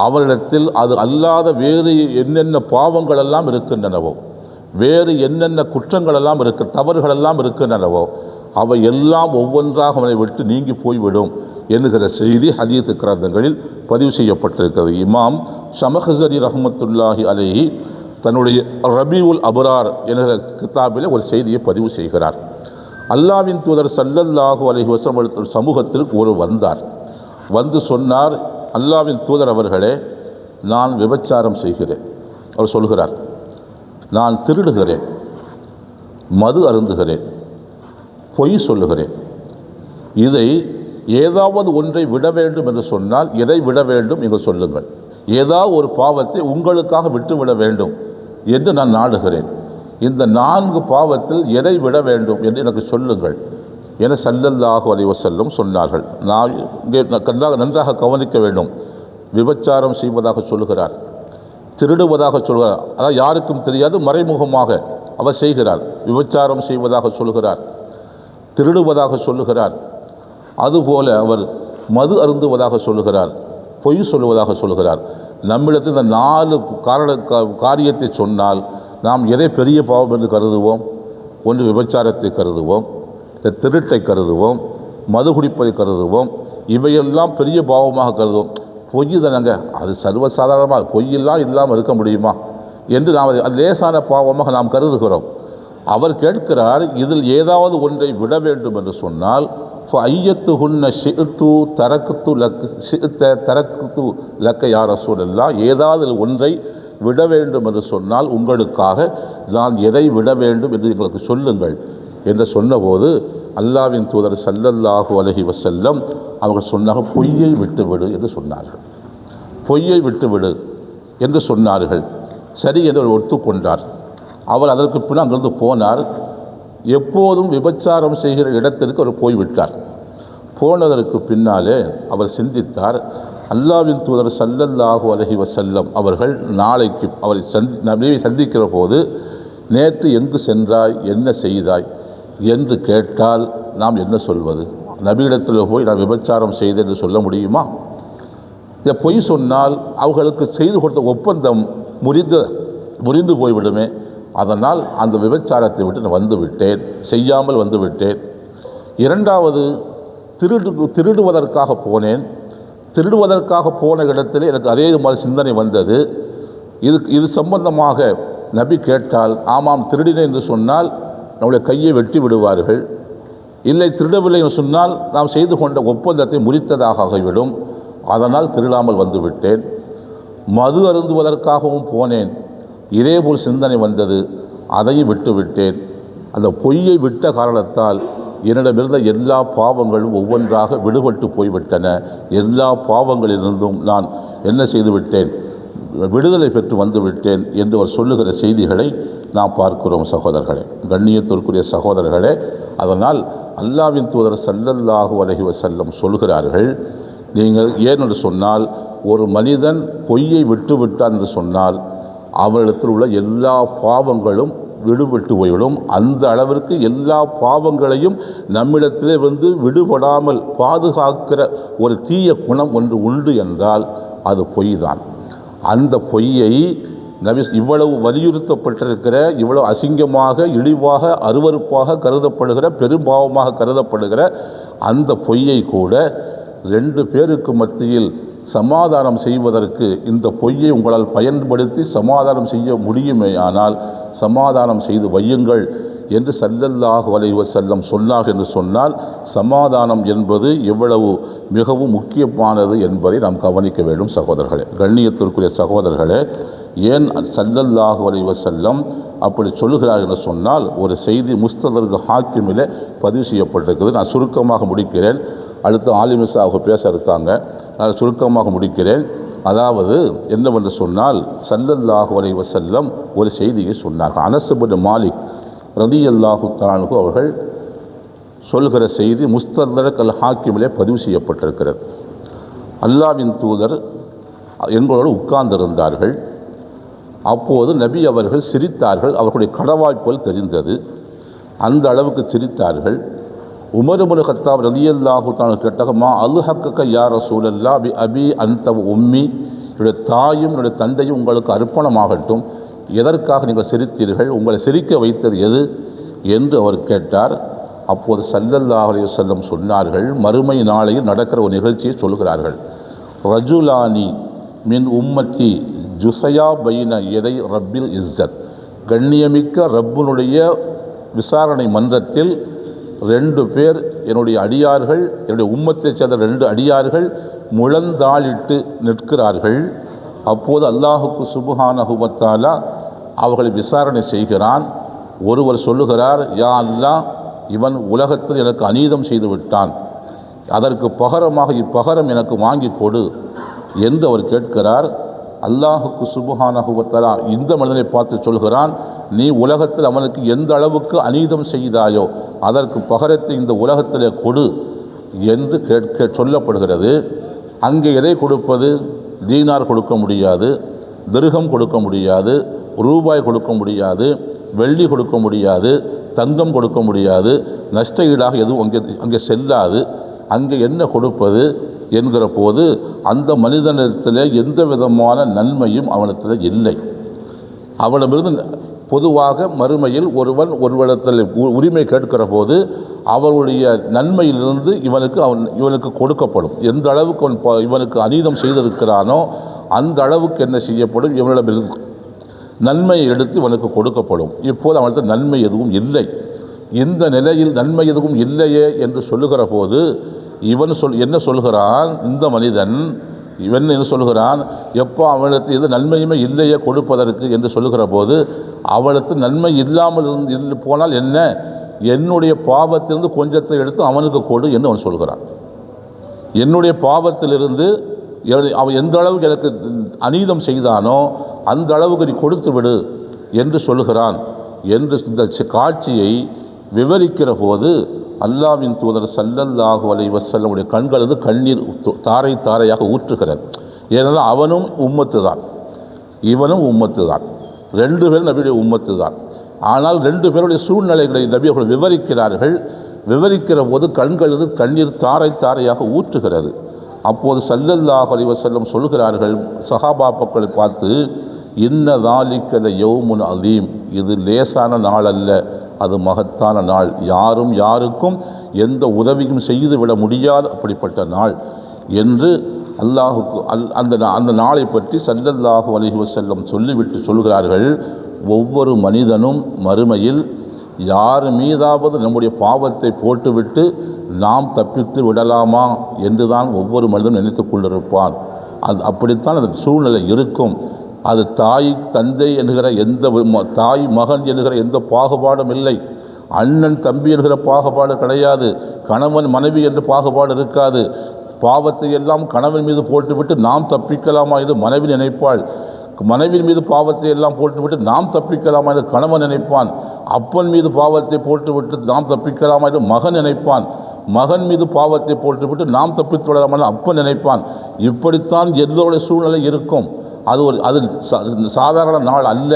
அவரிடத்தில் அது அல்லாத வேறு என்னென்ன பாவங்களெல்லாம் இருக்கின்றனவோ, வேறு என்னென்ன குற்றங்களெல்லாம் தவறுகளெல்லாம் இருக்கின்றனவோ அவை எல்லாம் ஒவ்வொன்றாக அவனை விட்டு நீங்கி போய்விடும் என்கிற செய்தி ஹதீஸ் கிரந்தங்களில் பதிவு செய்யப்பட்டிருக்கிறது. இமாம் ஷமஹ்ஸரி ரஹ்மத்துல்லாஹி அலைஹி தன்னுடைய ரபீஉல் அப்ரார் என்கிற கிதாபில் ஒரு செய்தியை பதிவு செய்கிறார். அல்லாஹ்வின் தூதர் ஸல்லல்லாஹு அலைஹி வஸல்லம் சமூகத்திற்கு ஒரு வந்தார். வந்து சொன்னார், அல்லாஹ்வின் தூதர் அவர்களே, நான் விபச்சாரம் செய்கிறேன். அவர் சொல்கிறார், நான் திருடுகிறேன், மது அருந்துகிறேன், பொய் சொல்லுகிறேன். இதை ஏதாவது ஒன்றை விட வேண்டும் என்று சொன்னால் எதை விட வேண்டும் என்று சொல்லுங்கள். ஏதாவது ஒரு பாவத்தை உங்களுக்காக விட்டுவிட வேண்டும் என்று நான் நாடுகிறேன். இந்த 4 பாவத்தில் எதை விட வேண்டும் என்று எனக்கு சொல்லுங்கள் என ஸல்லல்லாஹு அலைஹி வஸல்லம் சொன்னார்கள். நான் இங்கே நன்றாக கவனிக்க வேண்டும். விபச்சாரம் செய்வதாக சொல்லுகிறார், திருடுவதாக சொல்கிறார், அதாவது யாருக்கும் தெரியாது, மறைமுகமாக அவர் செய்கிறார். விபச்சாரம் செய்வதாக சொல்கிறார், திருடுவதாக சொல்லுகிறார், அதுபோல அவர் மது அருந்துவதாக சொல்லுகிறார், பொய் சொல்லுவதாக சொல்லுகிறார். நம்மிடத்தில் இந்த 4 காரியத்தை சொன்னால் நாம் எதை பெரிய பாவம் என்று கருதுவோம்? ஒன்று விபச்சாரத்தை கருதுவோம், திருட்டை கருதுவோம், மது குடிப்பதை கருதுவோம். இவையெல்லாம் பெரிய பாவமாக கருதுவோம். பொய் தானங்க, அது சர்வசாதாரணமாக பொய்யெல்லாம் இல்லாமல் இருக்க முடியுமா என்று நாம் அது லேசான பாவமாக நாம் கருதுகிறோம். அவர் கேட்கிறார், இதில் ஏதாவது ஒன்றை விட வேண்டும் என்று சொன்னால் ஐயத்துஹுன்ன ஷிஅத்து தரக்குத்து லக்கு ஷிஅத்த தரக்குத்து லக்க யா ரசூலல்லாஹ், ஏதாவது ஒன்றை விட வேண்டும் என்று சொன்னால் உங்களுக்காக நான் எதை விட வேண்டும் என்று எங்களுக்கு சொல்லுங்கள் என்று சொன்னபோது அல்லாஹ்வின் தூதர் ஸல்லல்லாஹு அலைஹி வஸல்லம் அவர்கள் சொன்னார்கள், பொய்யை விட்டுவிடு என்று சொன்னார்கள். பொய்யை விட்டுவிடு என்று சொன்னார்கள். சரி என்று ஒத்துக்கொண்டார். அவர் அதற்கு பின் அங்கிருந்து போனார். எப்போதும் விபச்சாரம் செய்கிற இடத்திற்கு அவர் போய்விட்டார். போனதற்கு பின்னாலே அவர் சிந்தித்தார், அல்லாஹ்வின் தூதர் ஸல்லல்லாஹு அலைஹி வஸல்லம் அவர்கள் நாளைக்கு அவரை நபியை சந்திக்கிற போது நேற்று எங்கு சென்றாய், என்ன செய்தாய் என்று கேட்டால் நாம் என்ன சொல்வது? நபியிடத்தில் போய் நான் விபச்சாரம் செய்தேன் என்று சொல்ல முடியுமா? இதை பொய் சொன்னால் அவர்களுக்கு செய்து கொடுத்த ஒப்பந்தம் முறிந்து போய்விடுமே. அதனால் அந்த விபச்சாரத்தை விட்டு நான் வந்துவிட்டேன், செய்யாமல் வந்துவிட்டேன். இரண்டாவது, திருடுவதற்காக போனேன். திருடுவதற்காக போன இடத்திலே எனக்கு அதே மாதிரி சிந்தனை வந்தது. இது சம்பந்தமாக நபி கேட்டால், ஆமாம் திருடினேன் என்று சொன்னால் நம்முடைய கையை வெட்டி விடுவார்கள். இல்லை திருடவில்லை என்று சொன்னால் நாம் செய்து கொண்ட ஒப்பந்தத்தை முறித்ததாக ஆகிவிடும். அதனால் திருடாமல் வந்துவிட்டேன். மது அருந்துவதற்காகவும் போனேன், இதேபோல் சிந்தனை வந்தது, அதையும் விட்டுவிட்டேன். அந்த பொய்யை விட்ட காரணத்தால் என்னிடமிருந்த எல்லா பாவங்களும் ஒவ்வொன்றாக விடுபட்டு போய்விட்டன. எல்லா பாவங்களிலிருந்தும் நான் என்ன செய்து விட்டேன், விடுதலை பெற்று வந்துவிட்டேன் என்று அவர் சொல்லுகிற செய்திகளை நாம் பார்க்கிறோம் சகோதரர்களே, கண்ணியத்திற்குரிய சகோதரர்களே. அதனால் அல்லாஹ்வின் தூதர் ஸல்லல்லாஹு அலைஹி வஸல்லம் சொல்கிறார்கள், நீங்கள் ஏனென்று சொன்னால் ஒரு மனிதன் பொய்யை விட்டுவிட்டான் என்று சொன்னால் அவரிடத்தில் உள்ள எல்லா பாவங்களும் விடுபட்டு போய்விடும். அந்த அளவிற்கு எல்லா பாவங்களையும் நம்மிடத்திலே விடுபடாமல் பாதுகாக்கிற ஒரு தீய குணம் ஒன்று உண்டு என்றால் அது பொய் தான். அந்த பொய்யை நபி இவ்வளவு வலியுறுத்தப்பட்டிருக்கிற, இவ்வளவு அசிங்கமாக, இழிவாக, அருவருப்பாக கருதப்படுகிற, பெரும்பாவமாக கருதப்படுகிற அந்த பொய்யை கூட 2 பேருக்கு மத்தியில் சமாதானம் செய்வதற்கு இந்த பொய்யை உங்களால் பயன்படுத்தி சமாதானம் செய்ய முடியுமேயானால் சமாதானம் செய்து வையுங்கள் என்று ஸல்லல்லாஹு அலைஹி வஸல்லம் சொன்னார் என்று சொன்னால் சமாதானம் என்பது எவ்வளவு மிகவும் முக்கியமானது என்பதை நாம் கவனிக்க வேண்டும் சகோதரர்களே, கண்ணியத்திற்குரிய சகோதரர்களே. ஏன் ஸல்லல்லாஹு அலைஹி வஸல்லம் அப்படி சொல்லுகிறார் என்று சொன்னால், ஒரு செய்தி முஸ்ததர்க் ஹாக்கிமிலே பதிவு செய்யப்பட்டிருக்கிறது. நான் சுருக்கமாக முடிக்கிறேன், அடுத்து ஆலிமிசாக பேச இருக்காங்க, நான் சுருக்கமாக முடிக்கிறேன். அதாவது என்னவென்று சொன்னால், ஸல்லல்லாஹு அலைஹி வஸல்லம் ஒரு செய்தியை சொன்னார்கள். அனஸ் இப்னு மாலிக் ரலியல்லாஹு தஆலா அன்ஹு அவர்கள் சொல்கிற செய்தி முஸ்ததரக் அல் ஹாக்கிமிலே பதிவு செய்யப்பட்டிருக்கிறது. அல்லாஹ்வின் தூதர் எங்களோடு உட்கார்ந்திருந்தார்கள். அப்போது நபி அவர்கள் சிரித்தார்கள். அவர்களுடைய கடவாய்ப்புகள் தெரிந்தது. அந்த அளவுக்கு சிரித்தார்கள். உமர் இப்னு கத்தாப் ரலியல்லாஹு தஆலா கேட்டாங்க, மா அல்ஹக்க யா ரசூலல்லாஹ் பி அபி அன்த உம்மி, என்னுடைய தாயும் என்னுடைய தந்தையும் உங்களுக்கு அர்ப்பணமாகட்டும், எதற்காக நீங்கள் சிரித்தீர்கள், உங்களை சிரிக்க வைத்தது எது என்று அவர் கேட்டார். அப்போது ஸல்லல்லாஹு அலைஹி வஸல்லம் சொன்னார்கள், மறுமை நாளையில் நடக்கிற ஒரு நிகழ்ச்சியை சொல்கிறார்கள். ரஜுலானி மின் உம்மத்தி ஜுஸயா பைன எதை ரப்பில் இஸ்ஸத், கண்ணியமிக்க ரப்புனுடைய விசாரணை மன்றத்தில் 2 பேர் என்னுடைய அடியார்கள், என்னுடைய உம்மத்தைச் சேர்ந்த 2 அடியார்கள் முழந்தாளிட்டு நிற்கிறார்கள். அப்போது அல்லாஹுக்கு சுப்ஹானஹு வ தஆலா அவர்களை விசாரணை செய்கிறான். ஒருவர் சொல்லுகிறார், யா அல்லாஹ், இவன் உலகத்தில் எனக்கு அநீதம் செய்து விட்டான், அதற்கு பகரமாக இப்பகரம் எனக்கு வாங்கி கொடு என்று அவர் கேட்கிறார். அல்லாஹுக்கு சுப்ஹானஹு வ தஆலா இந்த மனிதனை பார்த்து சொல்கிறான், நீ உலகத்தில் அவனுக்கு எந்த அளவுக்கு அநீதம் செய்தாயோ அதற்கு பகரத்தை இந்த உலகத்திலே கொடு என்று சொல்லப்படுகிறது. அங்கே எதை கொடுப்பது? தீனார் கொடுக்க முடியாது, திர்ஹம் கொடுக்க முடியாது, ரூபாய் கொடுக்க முடியாது, வெள்ளி கொடுக்க முடியாது, தங்கம் கொடுக்க முடியாது, நஷ்ட ஈடாக எதுவும் அங்கே செல்லாது. அங்கே என்ன கொடுப்பது என்கிற போது அந்த மனிதனிடத்தில் எந்த விதமான நன்மையும் அவனிடத்தில் இல்லை. அவனிடமிருந்து பொதுவாக மறுமையில் ஒருவரிடத்தில் உரிமை கேட்கிற போது அவருடைய நன்மையிலிருந்து இவனுக்கு கொடுக்கப்படும். எந்த அளவுக்கு இவனுக்கு அநீதம் செய்திருக்கிறானோ அந்த அளவுக்கு என்ன செய்யப்படும், இவனிடமிருந்து நன்மையை எடுத்து இவனுக்கு கொடுக்கப்படும். இப்போது அவனுக்கு நன்மை எதுவும் இல்லை. இந்த நிலையில் நன்மை எதுவும் இல்லையே என்று சொல்லுகிற போது என்ன சொல்கிறான் இந்த மனிதன், இவன் என்ன சொல்கிறான், எப்போ அவனுக்கு எது நன்மையுமே இல்லையே கொடுப்பதற்கு என்று சொல்லுகிற போது அவனுக்கு நன்மை இல்லாமல் போனால் என்ன, என்னுடைய பாவத்திலிருந்து கொஞ்சத்தை எடுத்து அவனுக்கு கொடு என்று அவன் சொல்கிறான். என்னுடைய பாவத்திலிருந்து அவன் எந்த அளவுக்கு எனக்கு அநீதம் செய்தானோ அந்த அளவுக்கு நீ கொடுத்து விடு என்று சொல்லுகிறான் என்று இந்த காட்சியை விவரிக்கிற போது அல்லாஹ்வின் தூதர் ஸல்லல்லாஹு அலைஹி வஸல்லமுடைய கண்களது கண்ணீர் தாரை தாரையாக ஊற்றுகிறது. ஏனென்றால் அவனும் உம்மத்து தான், இவனும் உம்மத்து தான், 2 பேரும் நபியுடைய உம்மத்து தான். ஆனால் 2 பேருடைய சூழ்நிலைகளை நபி அவர்கள் விவரிக்கிறார்கள். விவரிக்கிற போது கண்களது தண்ணீர் தாரை தாரையாக ஊற்றுகிறது. அப்போது ஸல்லல்லாஹு அலைஹி வஸல்லம் சொல்கிறார்கள் சஹாபாக்களை பார்த்து, இன்ன ذَلِكَ لَيَوْمٌ அதீம், இது லேசான நாள் அல்ல, அது மகத்தான நாள், யாரும் யாருக்கும் எந்த உதவியும் செய்துவிட முடியாத அப்படிப்பட்ட நாள் என்று அல்லாஹுக்கு அந்த நாளை பற்றி ஸல்லல்லாஹு அலைஹி வஸல்லம் சொல்லிவிட்டு சொல்கிறார்கள், ஒவ்வொரு மனிதனும் மறுமையில் யார் மீதாவது நம்முடைய பாவத்தை போட்டுவிட்டு நாம் தப்பித்து விடலாமா என்று தான் ஒவ்வொரு மனிதனும் நினைத்து கொண்டிருப்பான். அப்படித்தான் அந்த சூழ்நிலை இருக்கும். அது தாய் தந்தை என்கிற தாய் மகன் என்கிற எந்த பாகுபாடும் இல்லை. அண்ணன் தம்பி என்கிற பாகுபாடு கிடையாது. கணவன் மனைவி என்ற பாகுபாடு இருக்காது. பாவத்தை எல்லாம் கணவன் மீது போட்டுவிட்டு நாம் தப்பிக்கலாமா என்று மனைவி நினைப்பாள். மனைவின் மீது பாவத்தை எல்லாம் போட்டுவிட்டு நாம் தப்பிக்கலாமா என்று கணவன் நினைப்பான். அப்பன் மீது பாவத்தை போட்டுவிட்டு நாம் தப்பிக்கலாமா என்று மகன் நினைப்பான். மகன் மீது பாவத்தை போட்டுவிட்டு நாம் தப்பித்து விடலாமா என்று அப்பன் நினைப்பான். இப்படித்தான் எல்லோருடைய சூழ்நிலை இருக்கும். அது சாதாரண நாள் அல்ல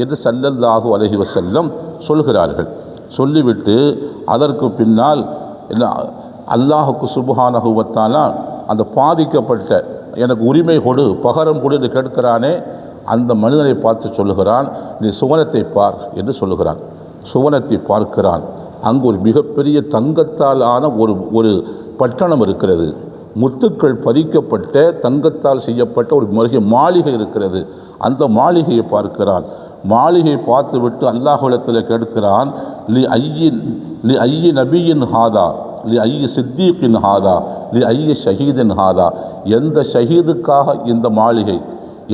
என்று ஸல்லல்லாஹு அலைஹி வஸல்லம் சொல்கிறார்கள். சொல்லிவிட்டு அதற்கு பின்னால் அல்லாஹுக்கு சுப்ஹானஹு வ தஆலா அந்த பாதிக்கப்பட்ட எனக்கு உரிமை கொடு, பகரம் கொடு என்று கேட்கிறானே, அந்த மனிதனை பார்த்து சொல்லுகிறான், நீ சுவனத்தை பார் என்று சொல்லுகிறான். சுவனத்தை பார்க்கிறான். அங்கு ஒரு மிகப்பெரிய தங்கத்தால் ஆன ஒரு பட்டணம் இருக்கிறது. முத்துக்கள் பதிக்கப்பட்ட தங்கத்தால் செய்யப்பட்ட ஒரு மிக மாளிகை இருக்கிறது. அந்த மாளிகையை பார்க்கிறான். மாளிகையை பார்த்துவிட்டு அல்லாஹ்விடத்தில் கேட்கிறான், லி ஐயி நபியின் ஹாதா, லி ஐயி சித்தீக்கின் ஹாதா, லி ஐயி ஷஹீதின் ஹாதா, எந்த ஷஹீதுக்காக இந்த மாளிகை,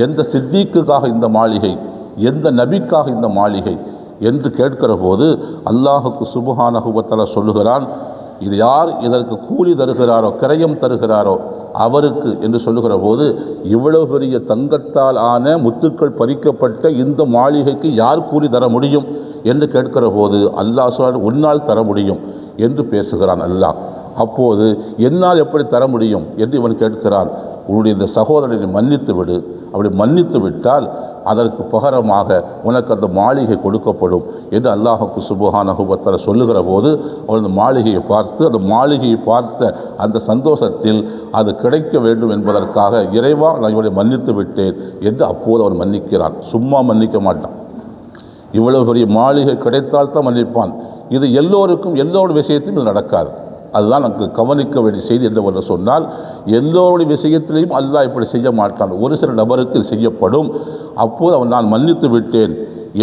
எந்த சித்தீக்குக்காக இந்த மாளிகை, எந்த நபிக்காக இந்த மாளிகை என்று கேட்கிற போது அல்லாஹுக்கு சுப்ஹானஹு வ தஆலா சொல்லுகிறான், இது யார் இதற்கு கூலி தருகிறாரோ, கிரயம் தருகிறாரோ அவருக்கு என்று சொல்லுகிற போது, இவ்வளவு பெரிய தங்கத்தால் ஆன முத்துக்கள் பறிக்கப்பட்ட இந்த மாளிகைக்கு யார் கூலி தர முடியும் என்று கேட்கிற போது அல்லாஹ் சொல்றான், உன்னால் தர முடியும் என்று பேசுகிறான் அல்லாஹ். அப்போது என்னால் எப்படி தர முடியும் என்று இவன் கேட்கிறான். உன்னுடைய இந்த சகோதரனை மன்னித்து விடு. அப்படி மன்னித்து விட்டால் அதற்கு பகரமாக உனக்கு அந்த மாளிகை கொடுக்கப்படும் என்று அல்லாஹுக்கு சுப்ஹானஹு வ தஆலா சொல்லுகிற போது அவன் அந்த மாளிகையை பார்த்த அந்த சந்தோஷத்தில் அது கிடைக்க வேண்டும் என்பதற்காக, இறைவா நான் இவனை மன்னித்து விட்டேன் என்று அப்போது அவன் மன்னிக்கிறான். சும்மா மன்னிக்க மாட்டான். இவ்வளவு பெரிய மாளிகை கிடைத்தால்தான் மன்னிப்பான். இது எல்லோருக்கும் எல்லோருடைய விஷயத்தையும் இது நடக்காது. அதுதான் நமக்கு கவனிக்க வேண்டிய செய்தி என்று சொன்னால், எல்லோருடைய விஷயத்திலையும் அல்லாஹ் இப்படி செய்ய மாட்டான். ஒரு சில நபருக்கு செய்யப்படும். அப்போது அவன் நான் மன்னித்து விட்டேன்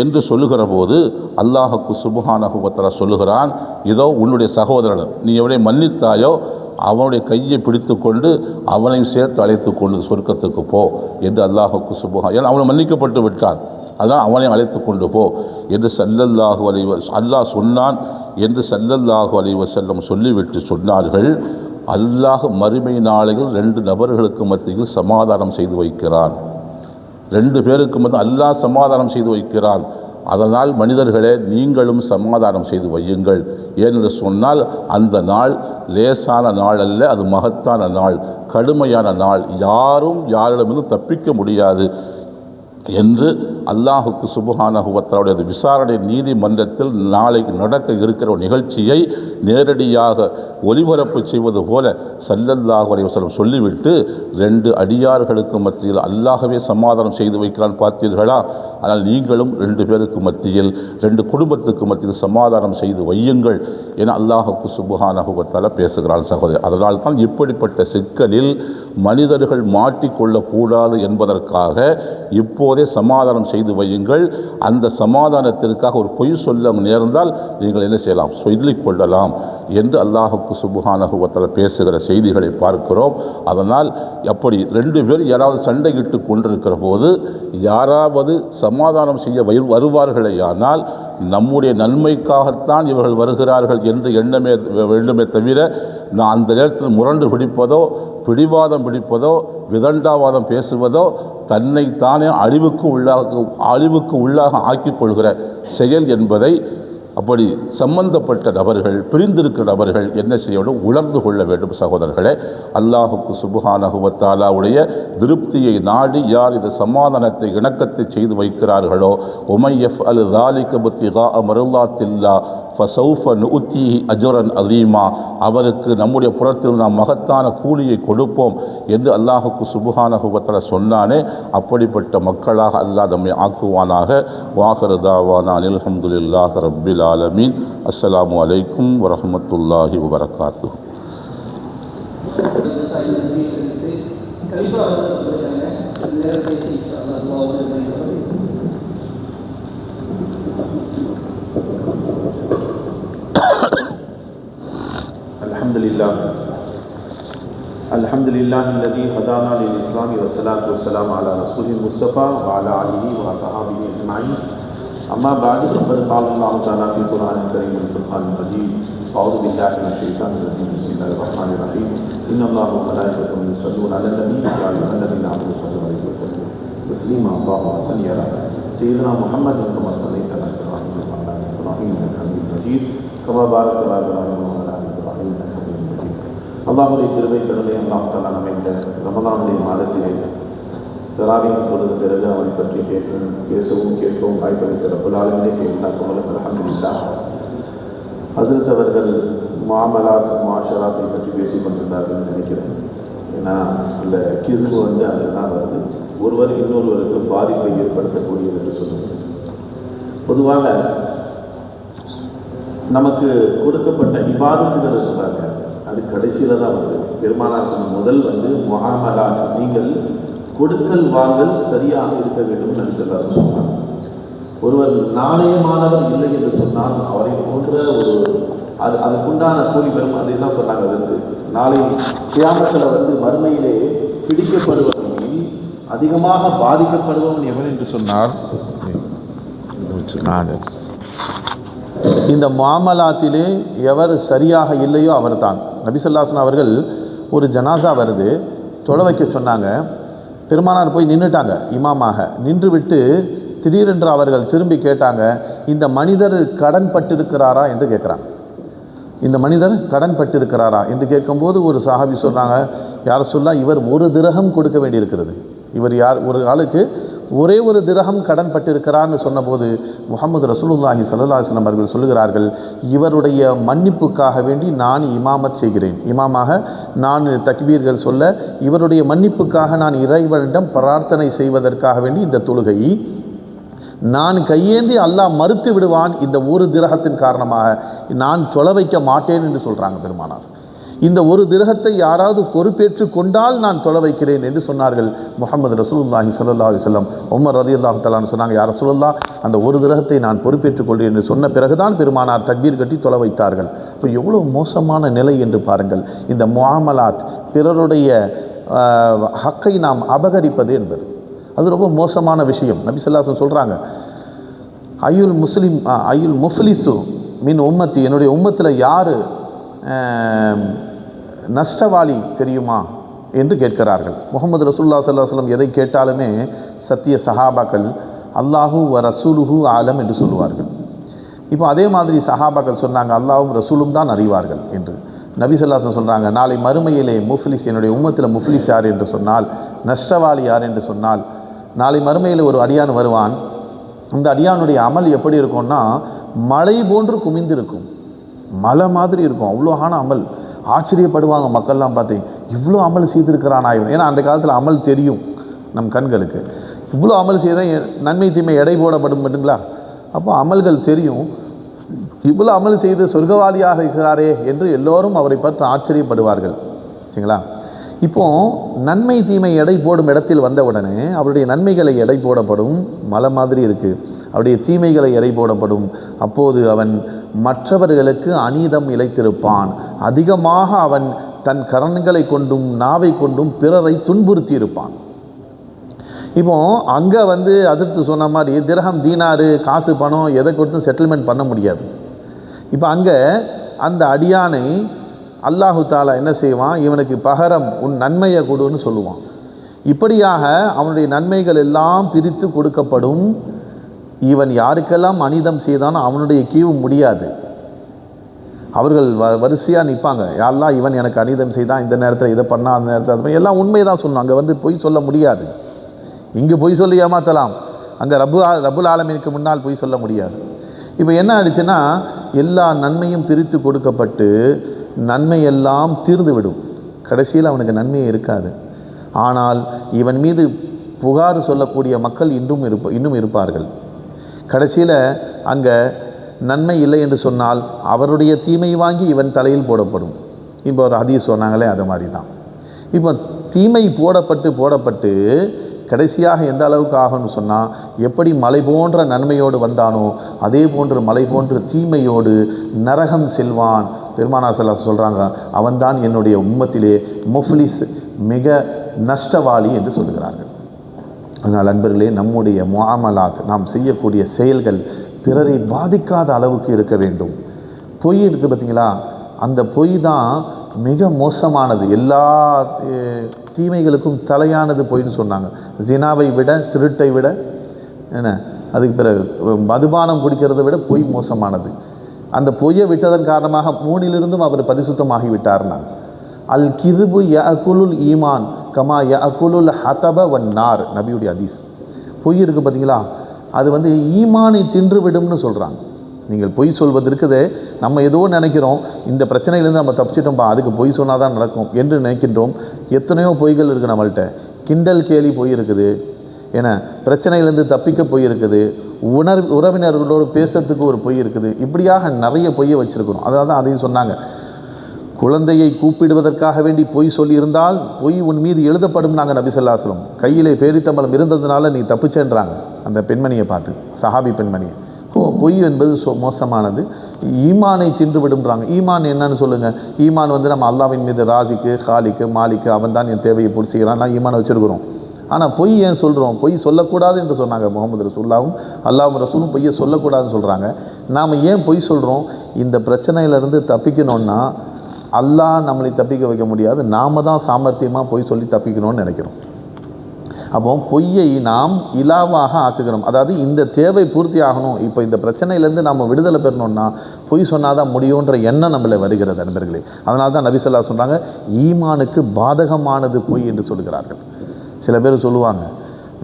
என்று சொல்லுகிற போது அல்லாஹுக்கு சுப்ஹானஹு வ தஆலா சொல்லுகிறான், இதோ உன்னுடைய சகோதரன், நீ எவனை மன்னித்தாயோ அவனுடைய கையை பிடித்து கொண்டு அவனையும் சேர்த்து அழைத்து கொண்டு சொர்க்கத்துக்கு போ என்று அல்லாஹுக்கு ஏன்னா அவனை மன்னிக்கப்பட்டு விட்டான், அதான் அவனை அழைத்து கொண்டு போ என்று ஸல்லல்லாஹு அலைஹி அல்லாஹ் சொன்னான் என்று ஸல்லல்லாஹு அலைஹி வஸல்லம் சொல்லிவிட்டு சொன்னார்கள், அல்லாஹ் மறுமை நாளையில் 2 நபர்களுக்கு மத்தியில் சமாதானம் செய்து வைக்கிறான். 2 பேருக்கு மத்தியில் அல்லாஹ் சமாதானம் செய்து வைக்கிறான். அதனால் மனிதர்களே, நீங்களும் சமாதானம் செய்து வையுங்கள். ஏனென்று சொன்னால் அந்த நாள் லேசான நாள் அல்ல, அது மகத்தான நாள், கடுமையான நாள். யாரும் யாரிடமிருந்து தப்பிக்க முடியாது என்று அல்லாஹுக்கு சுப்ஹானஹு வ தஆலாவுடைய அந்த விசாரணை நீதிமன்றத்தில் நாளைக்கு நடக்க இருக்கிற ஒரு நிகழ்ச்சியை நேரடியாக ஒலிபரப்பு செய்வது போல ஸல்லல்லாஹு அலைஹி வஸல்லம் சொல்லிவிட்டு 2 அடியார்களுக்கு மத்தியில் அல்லாஹ்வே சமாதானம் செய்து வைக்கிறான். பார்த்தீர்களா? ஆனால் நீங்களும் 2 பேருக்கு மத்தியில், 2 குடும்பத்துக்கு மத்தியில் சமாதானம் செய்து வையுங்கள் என அல்லாஹுக்கு சுப்ஹானஹு வ தஆலா பேசுகிறான். சகோதரர், அதனால் தான் இப்படிப்பட்ட சிக்கலில் மனிதர்கள் மாட்டிக்கொள்ளக்கூடாது என்பதற்காக இப்போதே சமாதானம் செய்து வையுங்கள். அந்த சமாதானத்திற்காக ஒரு பொய் சொல்ல நேர்ந்தால் நீங்கள் என்ன செய்யலாம்? சொல்லிக் கொள்ளலாம் என்று அல்லாஹுக்கு சுப்ஹானஹு வ தஆலா பேசுகிற செய்திகளை பார்க்கிறோம். அதனால் அப்படி 2 பேர் யாராவது சண்டையிட்டு கொண்டிருக்கிற போது யாராவது சமாதானம் செய்ய வருவார்களேயானால் நம்முடைய நன்மைக்காகத்தான் இவர்கள் வருகிறார்கள் என்று எண்ணமே வேண்டுமே தவிர, நான் அந்த நேரத்தில் முரண்டு பிடிப்பதோ, பிடிவாதம் பிடிப்பதோ, விதண்டாவாதம் பேசுவதோ தன்னைத்தானே அழிவுக்கு உள்ளாக ஆக்கிக் கொள்கிற செயல் என்பதை அப்படி சம்பந்தப்பட்ட நபர்கள், பிரிந்திருக்கிற நபர்கள் என்ன செய்ய வேண்டும்? உணர்ந்து கொள்ள வேண்டும். சகோதரர்களே, அல்லாஹுக்கு சுப்ஹானஹு வ தஆலாவுடைய திருப்தியை நாடி யார் இந்த சமாதானத்தை, இணக்கத்தை செய்து வைக்கிறார்களோ, உமை யஃஅல் ஸாலிக பித்திகாஅ மர்லாத்தில்லாஹ் ஃபஸௌஃப நுஅ்தீஹி அஜ்ரன் அஸீமா, அவருக்கு நம்முடைய புறத்தில் நாம் மகத்தான கூலியை கொடுப்போம் என்று அல்லாஹுக்கு சுப்ஹானஹு வ தஆலா சொன்னானே, அப்படிப்பட்ட மக்களாக அல்லாஹ் நம்மை ஆக்குவானாக. வாஹிரு தாவானா அல்ஹம்துலில்லாஹி ரப்பில் ஆலமீன். அஸ்ஸலாமு அலைக்கும் வரஹ்மத்துல்லாஹி வபரகாத்துஹு. अल्हम्दुलिल्लाह الذي هدانا للإسلام والصلاة والسلام على رسول المصطفى وعلى آله وصحبه أجمعين أما بعد فقد قال الله تعالى في القرآن الكريم والفرقان المجيد أعوذ بالله من الشيطان الرجيم بسم الله الرحمن الرحيم إن الله وملائكته يصلون على النبي يا أيها الذين آمنوا صلوا عليه وسلموا تسليما اللهم صل على سيدنا محمد كما صليت على إبراهيم وعلى آل إبراهيم إنك حميد مجيد كما باركت على إبراهيم وعلى آل إبراهيم إنك حميد مجيد அல்லாஹ்வுடைய கிருபை கருணை அல்லாஹ் தஆலா நம்மை இந்த ரமலானுடைய மாதத்திலே தராவீஹ் தொழுத பிறகு அவனை பற்றி பேசவும் கேட்கவும் வாய்ப்பளித்த ரப்பல் ஆலமீனை செய்தார்கள். அல்ஹம்துலில்லாஹ். ஹஸரத் அவர்கள் முஆமலாத் முஆஷராத்தை பற்றி பேசிக் கொண்டிருந்தார்கள் நினைக்கிறேன். ஏன்னா அந்த கிருபு அதுதான் வருது, ஒருவர் இன்னொருவருக்கு பாதிப்பை ஏற்படுத்தக்கூடியது என்று சொல்லுவது. பொதுவாக நமக்கு கொடுக்கப்பட்ட இபாதத்துகள் இருக்கிறாங்க, அது கடைசியில் தான் வந்து பெருமானார் சொன்ன முதல் முஆமலாத், நீங்கள் கொடுக்கல் வாங்கல் சரியாக இருக்க வேண்டும் என்று சொன்னார். ஒருவர் நாணயமானவர் இல்லை என்று சொன்னால் அவரை போன்ற ஒரு அதுக்குண்டான கூலி பெறும். அதைதான் சொன்னாங்க. வந்து நாளை கியாமத்தில் மறுமையிலே பிடிக்கப்படுவதில் அதிகமாக பாதிக்கப்படுபவன் எவன் என்று சொன்னார், இந்த முஆமலாத்திலே எவர் சரியாக இல்லையோ அவர்தான். நபி ஸல்லல்லாஹு அலைஹி வஸல்லம் அவர்கள் ஒரு ஜனாசா வருது, தொலை வைக்க சொன்னாங்க. பெருமானார் போய் நின்றுட்டாங்க, இமாமாக நின்று விட்டு திடீரென்று அவர்கள் திரும்பி கேட்டாங்க, இந்த மனிதர் கடன் பட்டிருக்கிறாரா என்று கேட்குறாங்க. இந்த மனிதர் கடன் பட்டிருக்கிறாரா என்று கேட்கும்போது ஒரு சஹாபி சொல்கிறாங்க, யார் சொல்லா இவர் ஒரு திரகம் கொடுக்க வேண்டியிருக்கிறது. இவர் யார், ஒரு ஆளுக்கு ஒரே ஒரு திரகம் கடன் பட்டிருக்கிறார்னு சொன்னபோது முஹம்மது ரசூலுல்லாஹி ஸல்லல்லாஹு அலைஹி வஸல்லம் அவர்கள் சொல்லுகிறார்கள், இவருடைய மன்னிப்புக்காக வேண்டி நான் இமாமத் செய்கிறேன். இமாமாக நான் தக்பீர்கள் சொல்ல இவருடைய மன்னிப்புக்காக நான் இறைவனிடம் பிரார்த்தனை செய்வதற்காக வேண்டி இந்த தொழுகை நான் கையேந்தி அல்லாஹ் மறுத்து விடுவான், இந்த ஒரு திரகத்தின் காரணமாக நான் தொலை வைக்க மாட்டேன் என்று சொல்கிறாங்க பெருமானார். இந்த ஒரு திரகத்தை யாராவது பொறுப்பேற்று கொண்டால் நான் தொலை வைக்கிறேன் என்று சொன்னார்கள் முஹம்மது ரசூலுல்லாஹி ஸல்லல்லாஹு அலைஹி வஸல்லம். உமர் ரலியல்லாஹு தஆலா சொன்னாங்க, யா ரசூலல்லாஹ், அந்த ஒரு திரகத்தை நான் பொறுப்பேற்றுக் கொள்கிறேன் என்று சொன்ன பிறகுதான் பெருமானார் தக்பீர் கட்டி தொலை வைத்தார்கள். இப்போ எவ்வளோ மோசமான நிலை என்று பாருங்கள். இந்த முஆமலாத், பிறருடைய ஹக்கை நாம் அபகரிப்பது என்பது அது ரொம்ப மோசமான விஷயம். நபி ஸல்லல்லாஹு அலைஹி வஸல்லம் சொல்கிறாங்க, ஐயுல் முஃப்லிசு மின் உம்மத்தி, என்னுடைய உம்மத்தில் யார் நஷ்டவாளி தெரியுமா என்று கேட்கிறார்கள். முஹம்மது ரசூலுல்லாஹி ஸல்லல்லாஹு அலைஹி வஸல்லம் எதை கேட்டாலுமே சத்திய சஹாபாக்கள் அல்லாஹு வ ரசூலுஹு ஆலம் என்று சொல்லுவார்கள். இப்போ அதே மாதிரி சஹாபாக்கள் சொன்னாங்க, அல்லாஹும் ரசூலும் தான் அறிவார்கள் என்று. நபி ஸல்லல்லாஹு அலைஹி வஸல்லம் சொல்கிறாங்க, நாளை மறுமையிலே முஃப்லிஸ், என்னுடைய உம்மத்தில் முஃப்லிஸ் யார் என்று சொன்னால், நஷ்டவாளி யார் என்று சொன்னால், நாளை மறுமையில் ஒரு அடியான் வருவான். அந்த அடியானுடைய அமல் எப்படி இருக்கும்னா மலை போன்று குமிந்திருக்கும், மலை மாதிரி இருக்கும், அவ்வளோ அமல். ஆச்சரியப்படுவாங்க மக்கள்லாம் பார்த்து, இவ்வளோ அமல் செய்திருக்கிறானா இவன். ஏன்னா அந்த காலத்தில் அமல் தெரியும் நம் கண்களுக்கு, இவ்வளோ அமல் செய்தால் நன்மை தீமை எடை போடப்படும் மட்டுங்களா. அப்போ அமல்கள் தெரியும், இவ்வளோ அமல் செய்து சொர்க்கவாதியாக இருக்கிறாரே என்று எல்லோரும் அவரை பார்த்து ஆச்சரியப்படுவார்கள். சரிங்களா? இப்போது நன்மை தீமை எடை போடும் இடத்தில் வந்தவுடனே அவருடைய நன்மைகளை எடை போடப்படும், மலை மாதிரி இருக்குது, அவருடைய தீமைகளை எடை போடப்படும். அப்போது அவன் மற்றவர்களுக்கு அநீதம் இழைத்திருப்பான், அதிகமாக அவன் தன் கரன்களை கொண்டும் நாவை கொண்டும் பிறரை துன்புறுத்தி இருப்பான். இப்போ அங்கே அதிர்த்து சொன்ன மாதிரி திரகம் தீனாரு காசு பணம் எதை கொடுத்தும் செட்டில்மெண்ட் பண்ண முடியாது. இப்போ அங்கே அந்த அடியானை அல்லாஹு தாலா என்ன செய்வான், இவனுக்கு பகரம் உன் நன்மையை கொடுன்னு சொல்லுவான். இப்படியாக அவனுடைய நன்மைகள் எல்லாம் பிரித்து கொடுக்கப்படும். இவன் யாருக்கெல்லாம் அநீதம் செய்தானோ அவனுடைய கீவு முடியாது. அவர்கள் வரிசையாக நிற்பாங்க, யாரெல்லாம் இவன் எனக்கு அநீதம் செய்தான், இந்த நேரத்தில் இதை பண்ணால் அந்த நேரத்தில் அது எல்லாம் உண்மை தான் சொன்னாங்க. அங்கே பொய் சொல்ல முடியாது. இங்கே பொய் சொல்லி ஏமாற்றலாம், அங்கே ரப்புல் ஆலமீனுக்கு முன்னால் பொய் சொல்ல முடியாது. இப்போ என்ன ஆயிடுச்சுன்னா, எல்லா நன்மையும் பிரித்து கொடுக்கப்பட்டு நன்மையெல்லாம் தீர்ந்து விடும். கடைசியில் அவனுக்கு நன்மையே இருக்காது. ஆனால் இவன் மீது புகார் சொல்லக்கூடிய மக்கள் இன்னும் இருப்பார்கள். கடைசியில் அங்கே நன்மை இல்லை என்று சொன்னால் அவருடைய தீமை வாங்கி இவன் தலையில் போடப்படும். இப்போ ஒரு ஹதீஸ் சொன்னாங்களே, அது மாதிரி தான். இப்போ தீமை போடப்பட்டு கடைசியாக எந்த அளவுக்கு ஆகும்னு சொன்னால், எப்படி மலை போன்ற நன்மையோடு வந்தானோ அதே போன்று மலை போன்ற தீமையோடு நரகம் செல்வான். பெருமானார் ஸல்லல்லாஹு சொல்கிறாங்க, அவன்தான் என்னுடைய உம்மத்திலே முஃப்லிஸ், மிக நஷ்டவாளி என்று சொல்லுகிறார்கள். அதனால் அன்பர்களே, நம்முடைய முஆமலாத், நாம் செய்யக்கூடிய செயல்கள் பிறரை பாதிக்காத அளவுக்கு இருக்க வேண்டும். பொய் இருக்குது பார்த்தீங்களா, அந்த பொய் தான் மிக மோசமானது, எல்லா தீமைகளுக்கும் தலையானது பொய்ன்னு சொன்னாங்க. ஜினாவை விட, திருட்டை விட, என்ன அதுக்கு பிறகு மதுபானம் குடிக்கிறதை விட பொய் மோசமானது. அந்த பொய்யை விட்டதன் காரணமாக 3லிருந்தும் அவர் பரிசுத்தமாகி விட்டார்னாங்க. அல் கிதுபு யஅகுலுல் ஈமான் கமா யஅகுலுல் ஹதப வன்னார், நபியுடைய ஹதீஸ். பொய் இருக்குது பார்த்தீங்களா, அது ஈமானை தின்று விடும்னு சொல்கிறாங்க. நீங்கள் பொய் சொல்வது இருக்குது, நம்ம ஏதோ நினைக்கிறோம், இந்த பிரச்சனையிலேருந்து நம்ம தப்பிச்சிட்டோம்ப்பா, அதுக்கு பொய் சொன்னால் தான் நடக்கும் என்று நினைக்கின்றோம். எத்தனையோ பொய்கள் இருக்குது நம்மள்கிட்ட. கிண்டல் கேலி பொய் இருக்குது, ஏன்னா பிரச்சனையிலேருந்து தப்பிக்க பொய் இருக்குது, உறவினர்களோடு பேசுறதுக்கு ஒரு பொய் இருக்குது. இப்படியாக நிறைய பொய்யை வச்சுருக்கணும். அதாவது அதையும் சொன்னாங்க, குழந்தையை கூப்பிடுவதற்காக வேண்டி பொய் சொல்லியிருந்தால் பொய் உன் மீது எழுதப்படும். நாங்கள் நபி ஸல்லல்லாஹு அலைஹி வஸல்லம் கையிலே பேரித்தம்பலம் இருந்ததுனால நீ தப்பிச்சேன்றாங்க அந்த பெண்மணியை பார்த்து, சஹாபி பெண்மணியை. பொய் என்பது மோசமானது, ஈமானை தின்று விடும்ன்றாங்க. ஈமான் என்னன்னு சொல்லுங்கள். ஈமான் நம்ம அல்லாஹ்வின் மீது ராசிக்கு, ஹாலிக்கு, மாலிக்கு, அவன் தான் என் தேவையை பூர்த்திக்கிறான், நான் ஈமானை வச்சுருக்கிறோம். ஆனால் பொய் ஏன் சொல்கிறோம்? பொய் சொல்லக்கூடாது என்று சொன்னாங்க முஹம்மது ரசூலுல்லாஹும் அல்லாஹ் ரசூலும் பொய்யை சொல்லக்கூடாதுன்னு சொல்கிறாங்க. நாம் ஏன் பொய் சொல்கிறோம்? இந்த பிரச்சனையிலேருந்து தப்பிக்கணும்னா அல்லாஹ் நம்மளை தப்பிக்க வைக்க முடியாது, நாம் தான் சாமர்த்தியமாக பொய் சொல்லி தப்பிக்கணும்னு நினைக்கிறோம். அப்போ பொய்யை நாம் இலாவாக ஆக்குகிறோம். அதாவது இந்த தேவை பூர்த்தி ஆகணும், இப்போ இந்த பிரச்சனையிலேருந்து நம்ம விடுதலை பெறணும்னா பொய் சொன்னால் தான் முடியுன்ற எண்ணம் நம்மளை வருகிறது நண்பர்களே. அதனால தான் நபி ஸல்லல்லாஹு அலைஹி வஸல்லம் சொன்னாங்க, ஈமானுக்கு பாதகமானது பொய் என்று சொல்கிறார்கள். சில பேர் சொல்லுவாங்க,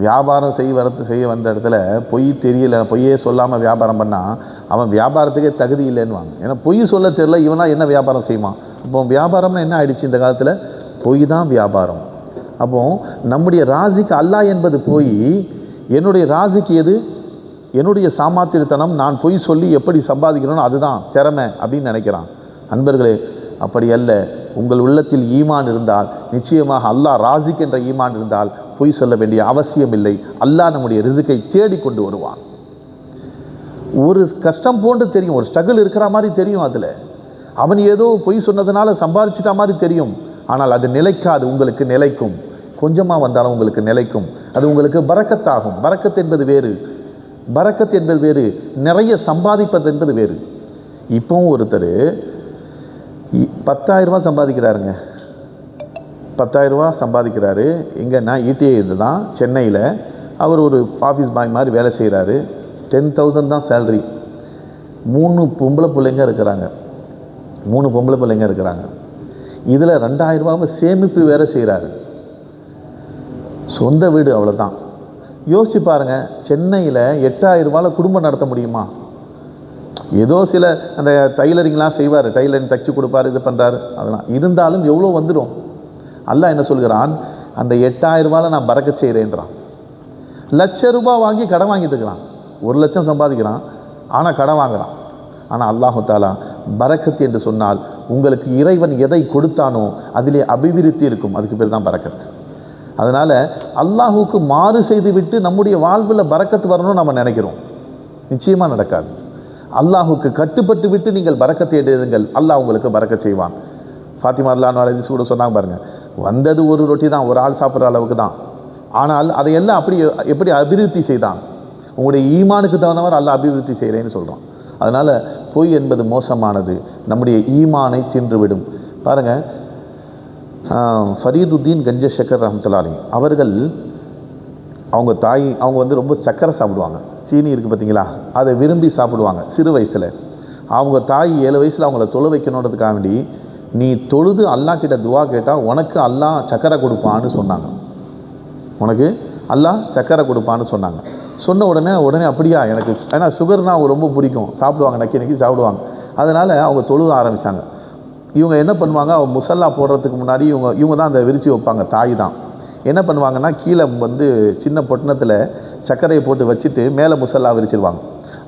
வியாபாரம் செய்ய வந்த இடத்துல பொய் தெரியல, பொய்யே சொல்லாமல் வியாபாரம் பண்ணால் அவன் வியாபாரத்துக்கே தகுதி இல்லைன்னுவாங்க. ஏன்னா பொய் சொல்ல தெரியல, இவனா என்ன வியாபாரம் செய்வான்? அப்போ வியாபாரம்னா என்ன ஆயிடுச்சு இந்த காலத்தில்? பொய் தான் வியாபாரம். அப்போ நம்முடைய ராசிக்கு அல்லாஹ் என்பது போய், என்னுடைய ராசிக்கு எது? என்னுடைய சாமாத்தியத்தனம், நான் பொய் சொல்லி எப்படி சம்பாதிக்கணும்னு அதுதான் திறமை அப்படின்னு நினைக்கிறான். அன்பர்களே, அப்படி அல்ல. உங்கள் உள்ளத்தில் ஈமான் இருந்தால் நிச்சயமாக அல்லாஹ் ராசிக் என்ற ஈமான் இருந்தால் பொய் சொல்ல வேண்டிய அவசியம் இல்லை. அல்லாஹ் நம்முடைய ரிசுக்கை தேடி கொண்டு வருவான். ஒரு கஷ்டம் போன்று தெரியும், ஒரு ஸ்ட்ரகிள் இருக்கிற மாதிரி தெரியும், அதில் அவன் ஏதோ பொய் சொன்னதுனால சம்பாதிச்சிட்ட மாதிரி தெரியும். ஆனால் அது நிலைக்காது, உங்களுக்கு நிலைக்கும். கொஞ்சமாக வந்தாலும் உங்களுக்கு நிலைக்கும், அது உங்களுக்கு பரக்கத்தாகும். பரக்கத் என்பது வேறு, பரக்கத் என்பது வேறு, நிறைய சம்பாதிப்பது என்பது வேறு. இப்போவும் ஒருத்தர் 10,000 ரூபா சம்பாதிக்கிறாருங்க, 10,000 ரூபா சம்பாதிக்கிறாரு. இங்கே நான் ஈடிஐ இது தான் சென்னையில், அவர் ஒரு ஆஃபீஸ் பாய் மாதிரி வேலை செய்கிறாரு. 10,000 தான் சேல்ரி. 3 பொம்பளை பிள்ளைங்க இருக்கிறாங்க, 3 பொம்பளை பிள்ளைங்க இருக்கிறாங்க. இதில் 2,000 ரூபாவை சேமிப்பு வேறு செய்கிறாரு. சொந்த வீடு அவ்வளோதான். யோசிச்சு பாருங்கள், சென்னையில் 8,000 ரூபாயில் குடும்பம் நடத்த முடியுமா? ஏதோ சில அந்த டைலரிங்லாம் செய்வார், டைலரிங் தைச்சி கொடுப்பார், இது பண்ணுறாரு, அதெல்லாம் இருந்தாலும் எவ்வளோ வந்துடும். அல்லாஹ் என்ன சொல்கிறான்? அந்த 8,000 ரூபாயில் நான் பறக்கச் செய்கிறேன்றான். 1,00,000 ரூபாய் வாங்கி கடன் வாங்கிட்டு இருக்கிறான். 1 லட்சம் சம்பாதிக்கிறான், ஆனால் கடன் வாங்குகிறான். ஆனால் அல்லாஹு தாலா பரக்கத் என்று சொன்னால், உங்களுக்கு இறைவன் எதை கொடுத்தானோ அதிலே அபிவிருத்தி இருக்கும், அதுக்கு பேர் தான் பரக்கத். அதனால் அல்லாஹுக்கு மாறு செய்து விட்டு நம்முடைய வாழ்வில் பரக்கத்து வரணும்னு நம்ம நினைக்கிறோம், நிச்சயமாக நடக்காது. அல்லாஹுக்கு கட்டுப்பட்டு விட்டு நீங்கள் பரக்கத்தை எடுங்கள், அல்லாஹ் உங்களுக்கு பரக்கத் செய்வான். ஃபாத்திமா ரலியல்லாஹு அன்ஹா கூட சொன்னாங்க பாருங்கள், வந்தது ஒரு ரொட்டி தான், ஒரு ஆள் சாப்பிட்ற அளவுக்கு தான், ஆனால் அதையெல்லாம் எப்படி அபிவிருத்தி செய்தான்? உங்களுடைய ஈமானுக்கு தகுந்தவர் அல்லாஹ் அபிவிருத்தி செய்கிறேன்னு சொல்கிறான். அதனால் பொய் என்பது மோசமானது, நம்முடைய ஈமானை தின்றுவிடும். பாருங்கள், ஃபரீதுத்தீன் கஞ்ச ஷக்கர் ரஹ்மத்துல்லாஹி அலைஹி அவர்கள், அவங்க ரொம்ப சர்க்கரை சாப்பிடுவாங்க, சீனி இருக்குது பார்த்தீங்களா, அதை விரும்பி சாப்பிடுவாங்க சிறு வயசில். அவங்க தாய் 7 வயசில் அவங்கள தொழ வைக்கணுன்றதுக்காக வேண்டி, நீ தொழுது அல்லாஹ் கிட்ட துவா கேட்டால் உனக்கு அல்லாஹ் சக்கரை கொடுப்பான்னு சொன்னாங்க. உனக்கு அல்லாஹ் சக்கரை கொடுப்பான்னு சொன்னாங்க. சொன்ன உடனே அப்படியா, எனக்கு ஏன்னா சுகர்னால் ரொம்ப பிடிக்கும், சாப்பிடுவாங்க, நக்கி சாப்பிடுவாங்க. அதனால் அவங்க தொழுத ஆரம்பித்தாங்க. இவங்க என்ன பண்ணுவாங்க, அவங்க முசல்லா போடுறதுக்கு முன்னாடி இவங்க தான் அந்த விரிச்சி வைப்பாங்க, தாய் தான். என்ன பண்ணுவாங்கன்னா, கீழே சின்ன பொட்டணத்தில் சர்க்கரையை போட்டு வச்சுட்டு மேலே முசல்லா விரிச்சிருவாங்க.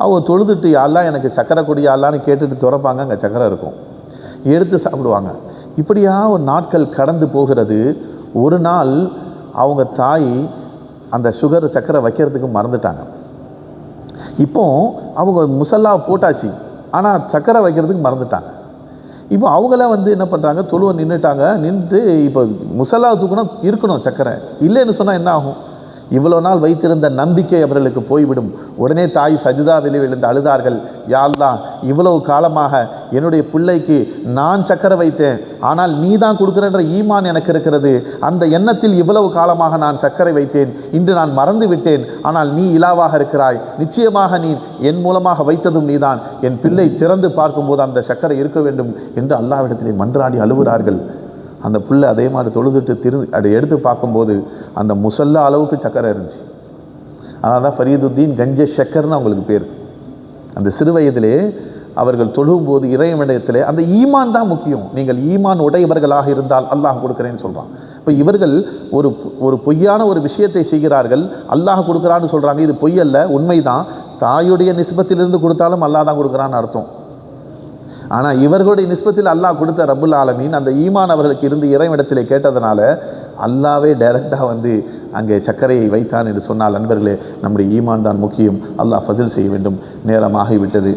அவங்க தொழுதுட்டு யாரெல்லாம் எனக்கு சக்கரை கொடி யாரெல்லான்னு கேட்டுட்டு திறப்பாங்க, அங்கே சக்கரை இருக்கும், எடுத்து சாப்பிடுவாங்க. இப்படியா ஒரு நாட்கள் கடந்து போகிறது. ஒரு நாள் அவங்க தாய் அந்த சர்க்கரை வைக்கிறதுக்கு மறந்துட்டாங்க. இப்போ அவங்க முசல்லாவை போட்டாச்சு, ஆனால் சர்க்கரை வைக்கிறதுக்கு மறந்துட்டாங்க. இப்போ அவங்கள என்ன பண்ணுறாங்க, தொழுவை நின்றுட்டாங்க. நின்றுட்டு இப்போ முசல்லாவை தூக்கணும், இருக்கணும் சர்க்கரை இல்லைன்னு சொன்னால் என்ன ஆகும்? இவ்வளோ நாள் வைத்திருந்த நம்பிக்கை அவர்களுக்கு போய்விடும். உடனே தாய் சஜிதாவிலே விழுந்து அழுதார்கள். யா அல்லாஹ், இவ்வளவு காலமாக என்னுடைய பிள்ளைக்கு நான் சக்கரை வைத்தேன், ஆனால் நீ தான் கொடுக்குறன்ற ஈமான் எனக்கு இருக்கிறது. அந்த எண்ணத்தில் இவ்வளவு காலமாக நான் சர்க்கரை வைத்தேன், இன்று நான் மறந்து விட்டேன். ஆனால் நீ இலாவாக இருக்கிறாய், நிச்சயமாக நீ என் மூலமாக வைத்ததும் நீதான். என் பிள்ளை திறந்து பார்க்கும்போது அந்த சர்க்கரை இருக்க வேண்டும் என்று அல்லாஹ்விடத்திலே மன்றாடி அழுகிறார்கள். அந்த பிள்ளை அதே மாதிரி தொழுதுட்டு அதை எடுத்து பார்க்கும்போது அந்த முசல்லா அளவுக்கு சக்கரை இருந்துச்சு. அதனால தான் ஃபரீதுத்தீன் கஞ்ச ஷக்கர்னு அவங்களுக்கு பேர். அந்த சிறு வயதிலே அவர்கள் தொழும்போது இறைவனிடத்திலே அந்த ஈமான் தான் முக்கியம். நீங்கள் ஈமான் உடையவர்களாக இருந்தால் அல்லாஹ் கொடுக்குறேன்னு சொல்கிறான். இப்போ இவர்கள் ஒரு பொய்யான ஒரு விஷயத்தை செய்கிறார்கள், அல்லாஹ் கொடுக்குறான்னு சொல்கிறாங்க. இது பொய் அல்ல, உண்மைதான். தாயுடைய நிஸ்பத்திலிருந்து கொடுத்தாலும் அல்லாஹ் தான் கொடுக்குறான்னு அர்த்தம். ஆனால் இவர்களுடைய நிஸ்பத்தில் அல்லாஹ் கொடுத்த ரப்புல் ஆலமீன் அந்த ஈமான் அவர்களுக்கு இருந்து இறைவனிடத்திலே கேட்டதனால அல்லாவே டைரெக்டாக அங்கே சர்க்கரையை வைத்தான் என்று சொன்னால், நண்பர்களே, நம்முடைய ஈமான் தான் முக்கியம். அல்லாஹ் ஃபஸில் செய்ய வேண்டும். நேரமாகிவிட்டது.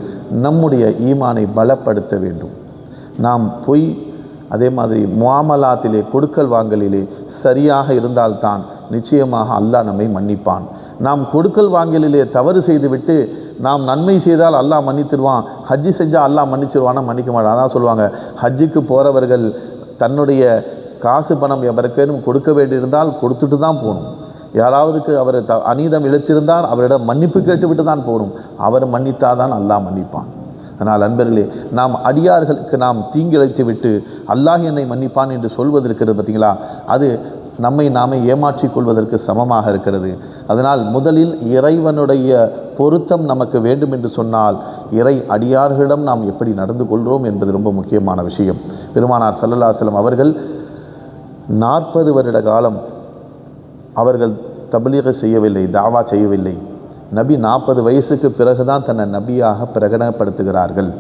நம்முடைய ஈமானை பலப்படுத்த வேண்டும். நாம் பொய், அதே மாதிரி முஆமலாத்திலே கொடுக்கல் வாங்கலிலே சரியாக இருந்தால்தான் நிச்சயமாக அல்லாஹ் நம்மை மன்னிப்பான். நாம் கொடுக்கல் வாங்கலிலே தவறு செய்துவிட்டு நாம் நன்மை செய்தால் அல்லாஹ் மன்னித்துடுவான், ஹஜ்ஜி செஞ்சால் அல்லாஹ் மன்னிச்சிடுவானா? மன்னிக்க மாட்டான். அதான் சொல்லுவாங்க, ஹஜ்ஜுக்கு போகிறவர்கள் தன்னுடைய காசு பணம் எவருக்கேனும் கொடுக்க வேண்டியிருந்தால் கொடுத்துட்டு தான் போகணும். யாராவதுக்கு அவர் அநீதம் இழைத்திருந்தால் அவரிடம் மன்னிப்பு கேட்டுவிட்டு தான் போகணும். அவர் மன்னித்தாதான் அல்லாஹ் மன்னிப்பான். அதனால் அன்பர்களே, நாம் அடியார்களுக்கு நாம் தீங்கிழைத்து விட்டு அல்லாஹ் என்னை மன்னிப்பான் என்று சொல்வது இருக்கிறது பார்த்தீங்களா, அது நம்மை நாமே ஏமாற்றிக் கொள்வதற்கு சமமாக இருக்கிறது. அதனால் முதலில் இறைவனுடைய பொருத்தம் நமக்கு வேண்டும் என்று சொன்னால் இறை அடியார்களிடம் நாம் எப்படி நடந்து கொள்கிறோம் என்பது ரொம்ப முக்கியமான விஷயம். பெருமானார் ஸல்லல்லாஹு அலைஹி வஸல்லம் அவர்கள் 40 வருட காலம் அவர்கள் தப்லீக் செய்யவில்லை, தாவா செய்யவில்லை. நபி 40 வயசுக்கு பிறகுதான் தன்னை நபியாக பிரகடனப்படுத்துகிறார்கள்.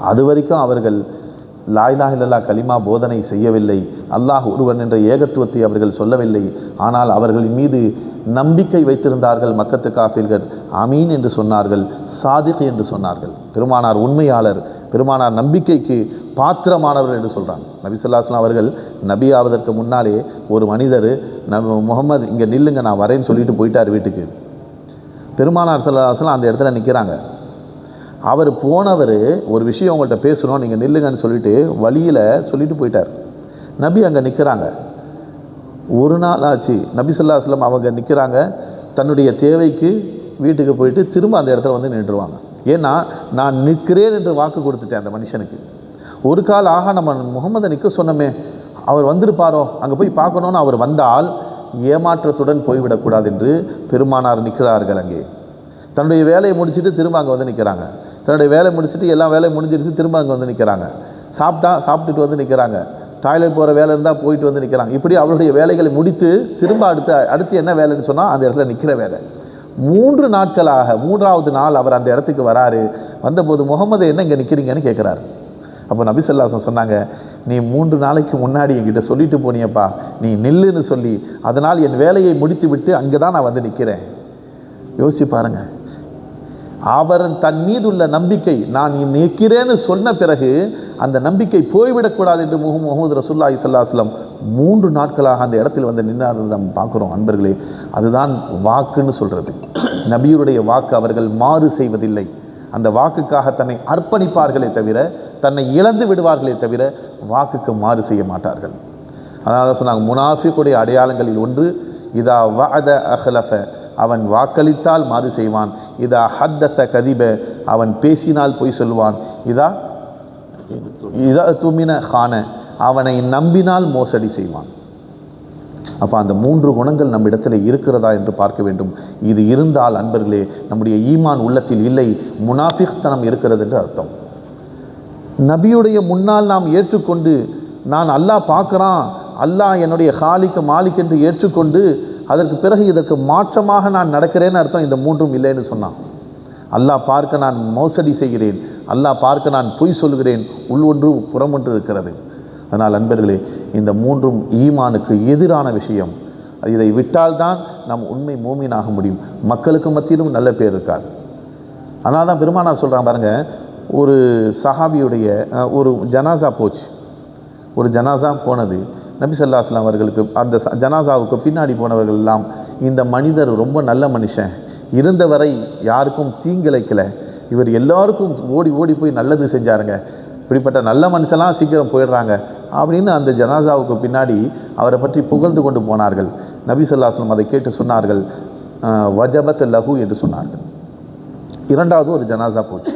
அது வரைக்கும் அவர்கள் லா இலாஹ இல்லல்லாஹ் கலிமா போதனை செய்யவில்லை. அல்லாஹ் ஒருவன் என்ற ஏகத்துவத்தை அவர்கள் சொல்லவில்லை. ஆனால் அவர்களின் மீது நம்பிக்கை வைத்திருந்தார்கள். மக்கத்து காஃபிர்கள் அமீன் என்று சொன்னார்கள், சாதிக் என்று சொன்னார்கள். பெருமானார் உண்மையாளர், பெருமானார் நம்பிக்கைக்கு பாத்திரமானவர் என்று சொல்கிறாங்க. நபி ஸல்லல்லாஹு அலைஹி வஸல்லம் அவர்கள் நபி ஆவதற்கு முன்னாலே ஒரு மனிதர், முகமது இங்கே நில்லுங்க நான் வரேன்னு சொல்லிட்டு போயிட்டார் வீட்டுக்கு. பெருமானார் ஸல்லல்லாஹு அலைஹி வஸல்லம் அந்த இடத்துல நிற்கிறாங்க. அவர் போனவர் ஒரு விஷயம் உங்கள்கிட்ட பேசணும், நீங்கள் நில்லுங்கன்னு சொல்லிட்டு வழியில் சொல்லிட்டு போயிட்டார். நபி அங்கே நிற்கிறாங்க. ஒரு நாள் ஆச்சு. நபி ஸல்லல்லாஹு அலைஹி வஸல்லம் அவங்க நிற்கிறாங்க. தன்னுடைய தேவைக்கு வீட்டுக்கு போயிட்டு திரும்ப அந்த இடத்துல நின்றுடுவாங்க. ஏன்னா நான் நிற்கிறேன் என்று வாக்கு கொடுத்துட்டேன் அந்த மனுஷனுக்கு. ஒரு கால் ஆக நம்ம முகமதை நிற்க சொன்னோமே, அவர் வந்திருப்பாரோ, அங்கே போய் பார்க்கணுன்னு அவர் வந்தால் ஏமாற்றத்துடன் போய்விடக்கூடாது என்று பெருமானார் நிற்கிறார்கள். அங்கே தன்னுடைய வேலையை முடிச்சுட்டு திரும்ப அங்கே நிற்கிறாங்க. தன்னுடைய வேலை முடிச்சுட்டு எல்லா வேலையும் முடிஞ்சிருச்சு, திரும்ப அங்கே நிற்கிறாங்க. சாப்பிட்டுட்டு நிற்கிறாங்க. டாய்லெட் போகிற வேலை இருந்தால் போயிட்டு நிற்கிறாங்க. இப்படி அவருடைய வேலைகளை முடித்து திரும்ப அடுத்து என்ன வேலைன்னு சொன்னால் அந்த இடத்துல நிற்கிற வேலை. 3 நாட்களாக 3வது நாள் அவர் அந்த இடத்துக்கு வராரு. வந்தபோது முகமது என்ன இங்கே நிற்கிறீங்கன்னு கேட்குறாரு. அப்போ நபி ஸல்லல்லாஹு அலைஹி வஸல்லம் சொன்னாங்க, நீ 3 நாளைக்கு முன்னாடி என்கிட்ட சொல்லிட்டு போனியப்பா, நீ நில்லுன்னு சொல்லி, அதனால் என் வேலையை முடித்து விட்டு அங்கே தான் நான் நிற்கிறேன். யோசிச்சு பாருங்கள். அவர் தன் மீது உள்ள நம்பிக்கை, நான் நிற்கிறேன்னு சொன்ன பிறகு அந்த நம்பிக்கை போய்விடக்கூடாது என்று முஹம்மது ரசூலுல்லாஹி ஸல்லல்லாஹு அலைஹி வஸல்லம் 3 நாட்களாக அந்த இடத்தில் நின்றார். நம்ம பார்க்குறோம் அன்பர்களே. அதுதான் வாக்குன்னு சொல்கிறது. நபியுடைய வாக்கு அவர்கள் மாறு செய்வதில்லை. அந்த வாக்குக்காக தன்னை அர்ப்பணிப்பார்களே தவிர, தன்னை இழந்து விடுவார்களே தவிர வாக்குக்கு மாறு செய்ய மாட்டார்கள். அதனால சொன்னாங்க, முனாஃபிக்குடைய அடையாளங்களில் ஒன்று இதா வஅத அஹ்லஃப, அவன் வாக்களித்தால் மாறு செய்வான். இதா ஹத்தஸ கதிப, அவன் பேசினால் பொய் சொல்வான். இதா துமின கான, அவனை நம்பினால் மோசடி செய்வான். அப்போ அந்த 3 குணங்கள் நம்ம இடத்துல இருக்கிறதா என்று பார்க்க வேண்டும். இது இருந்தால் அன்பர்களே, நம்முடைய ஈமான் உள்ளத்தில் இல்லை, முனாஃபிக்தனம் இருக்கிறது என்று அர்த்தம். நபியுடைய முன்னால் நாம் ஏற்றுக்கொண்டு, நான் அல்லாஹ் பார்க்குறான், அல்லாஹ் என்னுடைய ஹாலிக்கு மாலிக் என்று ஏற்றுக்கொண்டு அதற்கு பிறகு இதற்கு மாற்றமாக நான் நடக்கிறேன்னு அர்த்தம். இந்த 3ம் இல்லைன்னு சொன்னான். அல்லாஹ் பார்க்க நான் மோசடி செய்கிறேன், அல்லாஹ் பார்க்க நான் பொய் சொல்கிறேன், உள் ஒன்று புறம் ஒன்று இருக்கிறது. அதனால் அன்பர்களே, இந்த மூன்றும் ஈமானுக்கு எதிரான விஷயம். இதை விட்டால்தான் நாம் உண்மை மூமினாக முடியும். மக்களுக்கு மத்தியிலும் நல்ல பேர் இருக்காது. அதனால தான் பெருமானார் சொல்கிறாங்க பாருங்கள், ஒரு சஹாபியுடைய ஒரு ஜனாசா போச்சு. ஒரு ஜனாசா போனது, நபி ஸல்லல்லாஹு அலைஹி வஸல்லம் அவர்களுக்கு அந்த ஜனாசாவுக்கு பின்னாடி போனவர்கள் எல்லாம், இந்த மனிதர் ரொம்ப நல்ல மனுஷன், இருந்தவரை யாருக்கும் தீங்கிழைக்கலை, இவர் எல்லாருக்கும் ஓடி ஓடி போய் நல்லது செஞ்சாருங்க, இப்படிப்பட்ட நல்ல மனுஷெல்லாம் சீக்கிரம் போயிடுறாங்க அப்படின்னு அந்த ஜனாசாவுக்கு பின்னாடி அவரை பற்றி புகழ்ந்து கொண்டு போனார்கள். நபி ஸல்லல்லாஹு அலைஹி வஸல்லம் அதை கேட்டு சொன்னார்கள், வஜபத் லஹு என்று சொன்னார்கள். இரண்டாவது ஒரு ஜனாசா போச்சு.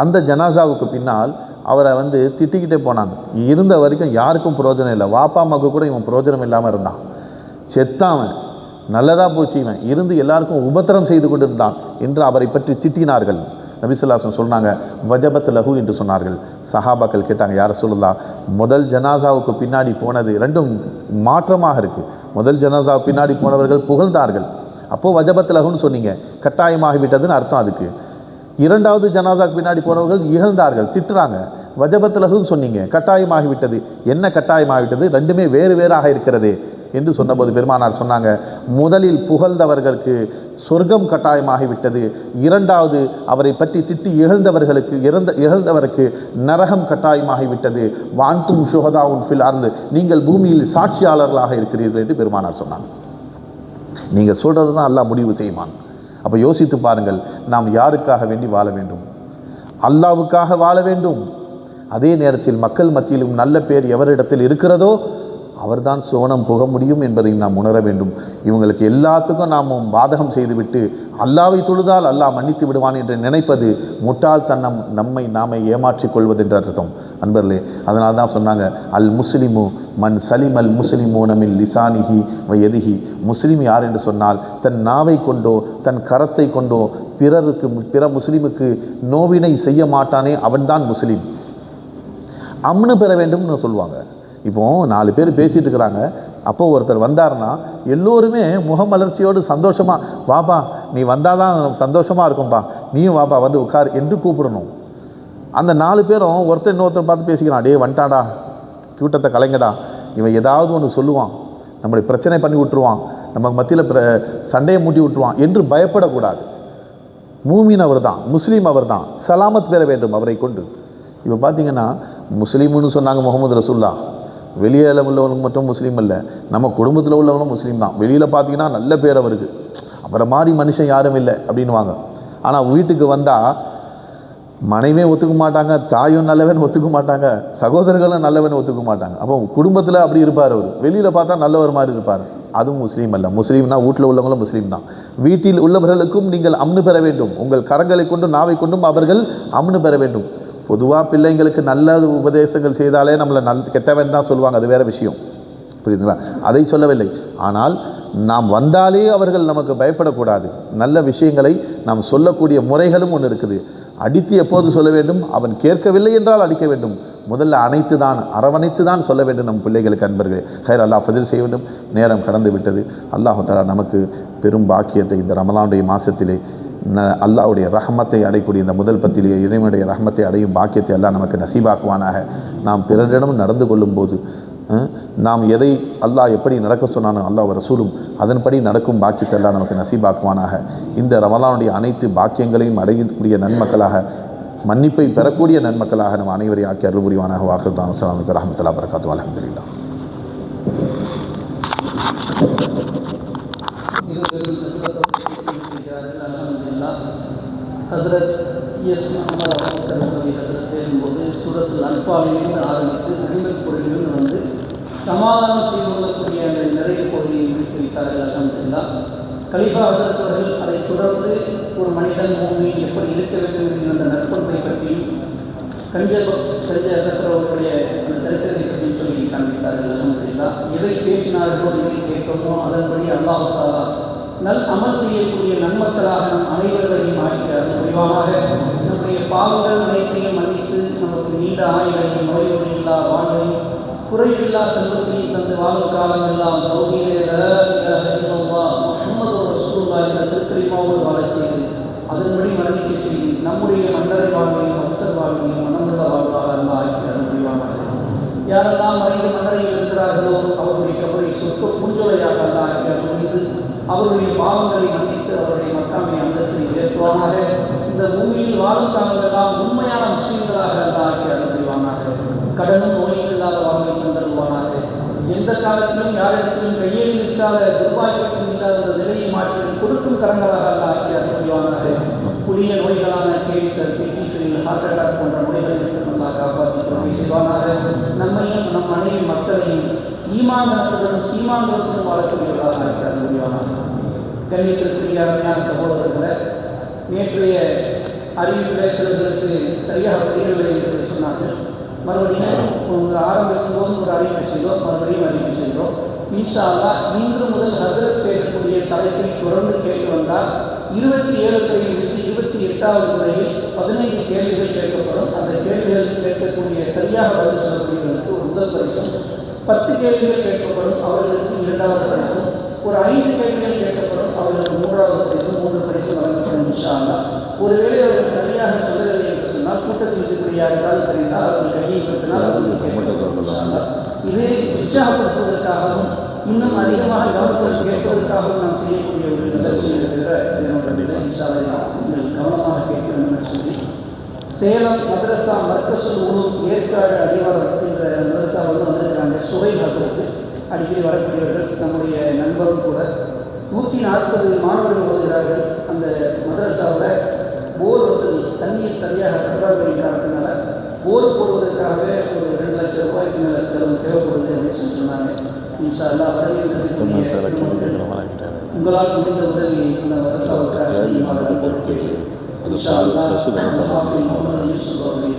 அந்த ஜனாசாவுக்கு பின்னால் அவரை திட்டிக்கிட்டே போனாங்க. இருந்த வரைக்கும் யாருக்கும் பிரயோஜனம் இல்லை, வாப்பா அம்மாவுக்கு கூட இவன் பிரயோஜனம் இல்லாமல் இருந்தான், செத்தாவன், நல்லதாக போச்சு, இவன் இருந்து எல்லாருக்கும் உபத்திரம் செய்து கொண்டிருந்தான் என்று அவரை பற்றி திட்டினார்கள். நபி ஸல்லல்லாஹு அலைஹி வஸல்லம் சொன்னாங்க, வஜபத் லஹு என்று சொன்னார்கள். சஹாபாக்கள் கேட்டாங்க, யார் ரசூலுல்லாஹ், முதல் ஜனாசாவுக்கு பின்னாடி போனது ரெண்டும் மாற்றமாக இருக்குது. முதல் ஜனாசாவுக்கு பின்னாடி போனவர்கள் புகழ்ந்தார்கள், அப்போது வஜபத் லஹுன்னு சொன்னீங்க, கட்டாயமாகிவிட்டதுன்னு அர்த்தம். அதுக்கு இரண்டாவது ஜனாசாக்கு பின்னாடி போனவர்கள் இகழ்ந்தார்கள், திட்டுறாங்க, வஜபத் லஹுன்னு சொன்னீங்க, கட்டாயமாகிவிட்டது. என்ன கட்டாயமாகிவிட்டது? ரெண்டுமே வேறு வேறாக இருக்கிறது என்று சொன்னபோது பெருமானார் சொன்னாங்க, முதலில் புகழ்ந்தவர்களுக்கு சொர்க்கம் கட்டாயமாகிவிட்டது, இரண்டாவது அவரை பற்றி திட்டி இகழ்ந்தவருக்கு நரகம் கட்டாயமாகிவிட்டது. வான்தும் ஷுஹதாவுன் ஃபில் அர்து, நீங்கள் பூமியில் சாட்சியாளர்களாக இருக்கிறீர்கள் என்று பெருமானார் சொன்னாங்க. நீங்கள் சொல்கிறது தான் அல்லாஹ் முடிவு செய்வான். அப்போ யோசித்து பாருங்கள், நாம் யாருக்காக வேண்டி வாழ வேண்டும்? அல்லாஹ்வுக்காக வாழ வேண்டும். அதே நேரத்தில் மக்கள் மத்தியிலும் நல்ல பேர் எவரிடத்தில் இருக்கிறதோ அவர்தான் சோனம் புக முடியும் என்பதையும் நாம் உணர வேண்டும். இவங்களுக்கு எல்லாத்துக்கும் நாம் பாதகம் செய்துவிட்டு அல்லாவை தொழுதால் அல்லாஹ் மன்னித்து விடுவான் என்று நினைப்பது முட்டாள்தனம், நாமை ஏமாற்றிக் கொள்வது என்ற அர்த்தம். அன்பர்களே, அதனால தான் சொன்னாங்க, அல் முஸ்லிமு மன் சலிம் அல் முஸ்லிமூன மின் லிசானிஹி வ யதிஹி. முஸ்லீம் யார் என்று சொன்னால், தன் நாவை கொண்டோ தன் கரத்தை கொண்டோ பிற முஸ்லீமுக்கு நோவினை செய்ய மாட்டானே அவன்தான் முஸ்லீம். அம்னு பெற வேண்டும்னு சொல்லுவாங்க. இப்போது 4 பேர் பேசிகிட்டு இருக்கிறாங்க, அப்போது ஒருத்தர் வந்தார்னா எல்லோருமே முகமலர்ச்சியோடு சந்தோஷமாக, வாப்பா நீ வந்தால் தான் சந்தோஷமாக இருக்கும்பா, நீயும் வாப்பா வந்து உட்கார் என்று கூப்பிடணும். அந்த 4 பேரும் ஒருத்தர் இன்னொருத்தர் பார்த்து பேசிக்கிறான், டே வந்துட்டாடா, கூட்டத்தை கலைங்கடா, இவன் ஏதாவது ஒன்று சொல்லுவான், நம்மளை பிரச்சனை பண்ணி விட்டுருவான், நமக்கு மத்தியில் சண்டையை மூட்டி விட்டுருவான் என்று பயப்படக்கூடாது. மூமின் அவர் தான், முஸ்லீம் அவர் தான், சலாமத் பெற வேண்டும் அவரை கொண்டு. இப்போ பார்த்தீங்கன்னா முஸ்லீம்னு சொன்னாங்க முகமது ரசூலுல்லாஹ், வெளியில் உள்ளவங்க மட்டும் முஸ்லீம் இல்லை, நம்ம குடும்பத்தில் உள்ளவங்களும் முஸ்லீம் தான். வெளியில் பார்த்தீங்கன்னா நல்ல பேர் அவருக்கு, அவரை மாதிரி மனுஷன் யாரும் இல்லை அப்படின்வாங்க. ஆனால் வீட்டுக்கு வந்தால் மனைவியும் ஒத்துக்க மாட்டாங்க, தாயும் நல்லவன் ஒத்துக்க மாட்டாங்க, சகோதரர்களும் நல்லவன் ஒத்துக்க மாட்டாங்க. அப்போ குடும்பத்தில் அப்படி இருப்பார் அவர், வெளியில் பார்த்தா நல்லவர் மாதிரி இருப்பார். அதுவும் முஸ்லீம் அல்ல. முஸ்லீம்னா வீட்டில் உள்ளவங்களும் முஸ்லீம் தான். வீட்டில் உள்ளவர்களுக்கும் நீங்கள் அம்னு பெற வேண்டும். உங்கள் கரங்களை கொண்டும் நாவை கொண்டும் அவர்கள் அம்னு பெற வேண்டும். பொதுவாக பிள்ளைங்களுக்கு நல்ல உபதேசங்கள் செய்தாலே நம்மளை கெட்டவன் தான் சொல்லுவாங்க, அது வேறு விஷயம், புரியுதுங்களா? அதை சொல்லவில்லை. ஆனால் நாம் வந்தாலே அவர்கள் நமக்கு பயப்படக்கூடாது. நல்ல விஷயங்களை நாம் சொல்லக்கூடிய முறைகளும் ஒன்று இருக்குது. அடித்து எப்போது சொல்ல வேண்டும்? அவன் கேட்கவில்லை என்றால் அடிக்க வேண்டும். முதல்ல அணைத்து தான், அரவணைத்து தான் சொல்ல வேண்டும் நம் பிள்ளைகளுக்கு. அன்பர்களே, ஹைர் அல்லாஹ் ஃபதில் செய்ய வேண்டும். நேரம் கடந்து விட்டது. அல்லாஹ் தஆலா நமக்கு பெரும் பாக்கியத்தை இந்த ரமலானுடைய மாதத்திலே அல்லாஹ்வுடைய ரஹ்மத்தை அடையக்கூடிய இந்த முதல் பத்திலே இறைவனுடைய ரஹ்மத்தை அடையும் பாக்கியத்தை அல்லாஹ் நமக்கு நசீபாக்குவானாக. நாம் பிறரிடம் நடந்து கொள்ளும்போது நாம் எதை அல்லாஹ் எப்படி நடக்க சொன்னானோ அல்லாஹ் ரசூலும் அதன்படி நடக்கும் பாக்கியத்தை எல்லாம் நமக்கு நசீபாக்குவானாக. இந்த ரமலானுடைய அனைத்து பாக்கியங்களையும் அடையக்கூடிய நன்மக்களாக, மன்னிப்பை பெறக்கூடிய நன்மக்களாக நம் அனைவரையும் ஆக்கி அருள் புரிவானாக. வாக்குதான் அஸ்ஸலாமு அலைக்கும் வரஹ்மத்துல்லாஹி வபரகாத்துஹு. அல்ஹம்துலில்லாஹ். ஹஸ்ரத் எஸ் முஹம்மது அவர்கள் பேசும்போது சூரத்துல் அன்ஃபாலிலிருந்து ஆரம்பித்து நபிகள் பொருளிலிருந்து சமாதானம் செய்து கொள்ளக்கூடிய அந்த நிறைய பொருளியை முடித்து வைத்தார்கள். அல்ஹம்துலில்லாஹ். கலீஃபா ஹஸ்ரத் அவர்கள் அதை தொடர்ந்து ஒரு மனிதன் மூமின் எப்படி இருக்க வேண்டும் என்கிற அந்த நற்பண்பை பற்றியும் கஞ்சர் ஹஸ்ரத் அவர்களுடைய அந்த சரித்திரத்தை பற்றியும் சொல்லி காண்பித்தார்கள். அல்ஹம்துலில்லாஹ். எதை பேசினார்களோ எதை கேட்போமோ அதன்படி அல்லாஹ் தஆலா நல் அமல் செய்யக்கூடிய நன்மக்களாக நம் அனைவர்களையும் ஆகிறார்கள். முடிவாக நம்முடைய பாவங்கள் அனைத்தையும் மன்னித்து நமக்கு நீண்ட ஆயுளையும் நோய்கள் இல்லா வாழ்வையும் குறைவில்லா செல்வத்தையும் தந்து வாழும் காலமெல்லாம் முஹம்மது ரசூலுல்லாஹ் என்ற திருக்கலிமாவோடு வாழச் செய்து அதன்படி மரணிக்க செய்து நம்முடைய மண்டலை வாழ்வையும் அவசர வாழ்வையும் மனமுள்ள வாழ்வாக அல்லாஹ் ஆக்கிறார். முடிவாக யாரெல்லாம் மறைந்து மண்டலையில் இருக்கிறார்கள் கடலோர் அவருடைய கபரை சொற்க பூஞ்சோலையாக அல்லாஹ் அமைத்து அவருடைய பாவங்களை மன்னித்து அவருடைய மக்காமை அந்தஸ்தை உயர்த்துவானாக. இந்த பூமியில் வாழும் தாங்களெல்லாம் உண்மையான முஸ்லீம்களாக அல்லாஹ் அனுப்புவானாக. கடனும் நோயும் இல்லாத வாழ்வை தந்தருவானாக. எந்த காலத்திலும் யாரிடத்திலும் கையில் நிற்காத துர்பாக்கியத்தில் இல்லாத நிலையை மாற்றி கொடுக்கும் கரங்களாக அல்லாஹ் அனுப்புவானாக. புதிய நோய்களான கேன்சர், கிட்னிகளில் ஹார்ட் அட்டாக் போன்ற நோய்களில் நல்லா காப்பாற்றி துணை செய்வானாக. நம்மையும் நம் மனைவி மக்களையும் ஈமானத்துடன் சீமானத்துடன் வாழக்கூடியவர்களாக அனுப்புவானாக. கண்ணியத்திற்குரிய அருமையான சகோதரர்களை, நேற்றைய அறிவிப்பிலே சிலர்களுக்கு சரியாக புரியவில்லை என்று சொன்னார்கள். மறுபடியும் ஆரம்பிக்கும் போது ஒரு அறிவிப்பு செய்தோம், மறுபடியும் அறிவிப்பு செய்தோம். இன்ஷா அல்லாஹ் இன்று முதல் ஹசரத் பேசக்கூடிய தலைப்பை தொடர்ந்து கேட்டு வந்தால் 27 முறையை முடித்து 28வது முறையில் 15 கேள்விகள் கேட்கப்படும். அந்த கேள்விகள் கேட்கக்கூடிய சரியாக பதில் சொல்லக்கூடியவர்களுக்கு ஒரு முதல் பரிசும், 10 கேள்விகள் கேட்கப்படும் அவர்களுக்கு 2வது பரிசும், ஒரு 5 கேள்விகள் கேட்கப்படும் அவர்களுக்கு 3வது பரிசும், 3 பரிசும் வழங்கப்படும் இன்ஷா அல்லாஹ். ஒருவேளை அவர்கள் சரியாக சொல்லவில்லை என்று சொன்னால் கூட்டத்தில் இருக்கக்கூடிய யாருக்காவது தெரிந்தால் அவர்கள் கையை பற்றினால் அவர்கள் இது உற்சாகப்படுத்துவதற்காகவும் இன்னும் அதிகமாக கவனத்தில் கேட்பதற்காகவும் நாம் செய்யக்கூடிய ஒரு நிகழ்ச்சியை தவிர நீங்கள் கவனமாக கேட்க வேண்டும் என்று சொல்லி, சேலம் மதரசா மர்கசுல் உலூம் ஏற்காடு அடிவாரம் என்ற மதரசா வந்திருக்கிறாங்க. சுவை ஹசரத்து அடிக்கடி வரக்கூடியவர்கள், நம்முடைய நண்பரும் கூட. 140 மாணவர்கள் ஓதுகிறார்கள். அந்த மதரசாவில் போர் வசதி, தண்ணீர் சரியாக பற்றாக்குறை காரணத்தினால போர் போடுவதற்காகவே ஒரு 2 லட்சம் ரூபாய்க்கு மேலே செலவு தேவைப்படுது அப்படின்னு சொல்லி சொன்னாங்க. இன்ஷா அல்லாஹ் உங்களால் முடிந்த உதவி அந்த மதரசாவுக்காக செய்யுமாறு இன்ஷா அல்லாஹ்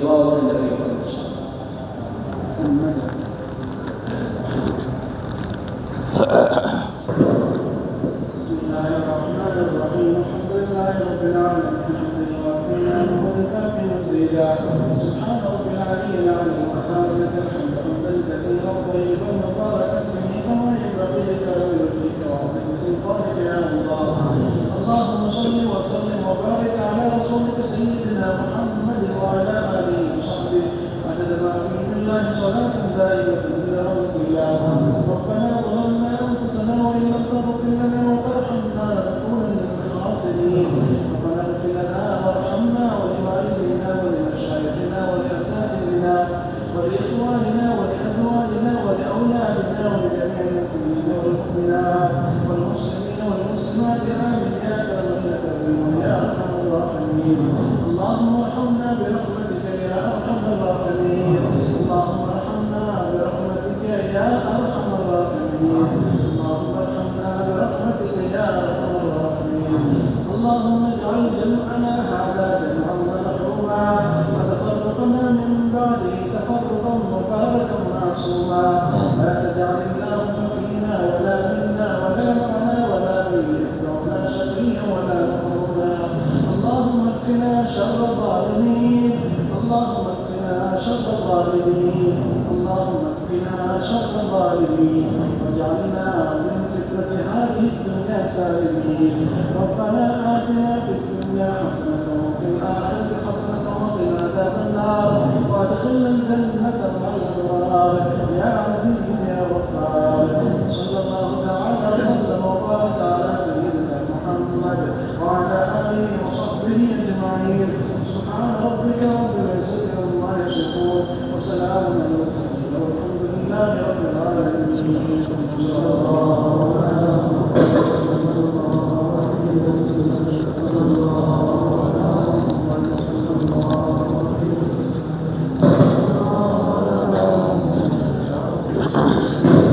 துஆவோடு நிறைவேற்றப்படும். سبحان رب العلي العظيم وسبحان لك الحمد حمدا كثيرا طيبا مباركا فيه وينبغي لك ويرضيك وعظيم سلطانك يا الله. اللهم صل وسلم وبارك على رسولك سيدنا محمد وعلى اله وصحبه عدد ما في الله صلاه دائمه الى يوم القيامه. ربنا ظلمنا انفسنا وان لم تغفر لنا وترحمنا لنكونن من الخاسرين. ربنا اغفر لنا وارحمنا ولوالدينا ولمشايخنا ولأساتذتنا ولإخواننا ولأزواجنا ولأولادنا ولجميع المؤمنين والمؤمنات والمسلمين والمسلمات آمين يا كريم يا أرحم الراحمين. اللهم ارحمنا برحمتك يا أرحم الراحمين. اللهم ارحمنا برحمتك يا أرحم الراحمين. اللهم ارحمنا برحمتك يا أرحم الراحمين. اللهم اجعل جمعنا هذا جمعا مرحوما وتفرقنا من بعده تفرقا مباركا معصوما. لا تجعل اللهم فينا ولا منا ولا معنا ولا بيدنا شقيا ولا محروما. اللهم اكفنا شر الظالمين. اللهم اكفنا شر الظالمين. اللهم اكفنا شر الظالمين واجعلنا من فتنة هذه الدنيا سالمين. ربنا آتنا في الدنيا حسنة وفي الآخرة حسنة وقنا عذاب النار وادخلنا الجنة مع الأبرار يا عزيز يا غفار. صلى الله تعالى وسلم وبارك على سيدنا محمد وعلى آله وصحبه أجمعين. سبحان ربك رب العزة عما يصفون وسلام على المرسلين والحمد لله رب العالمين. Amen.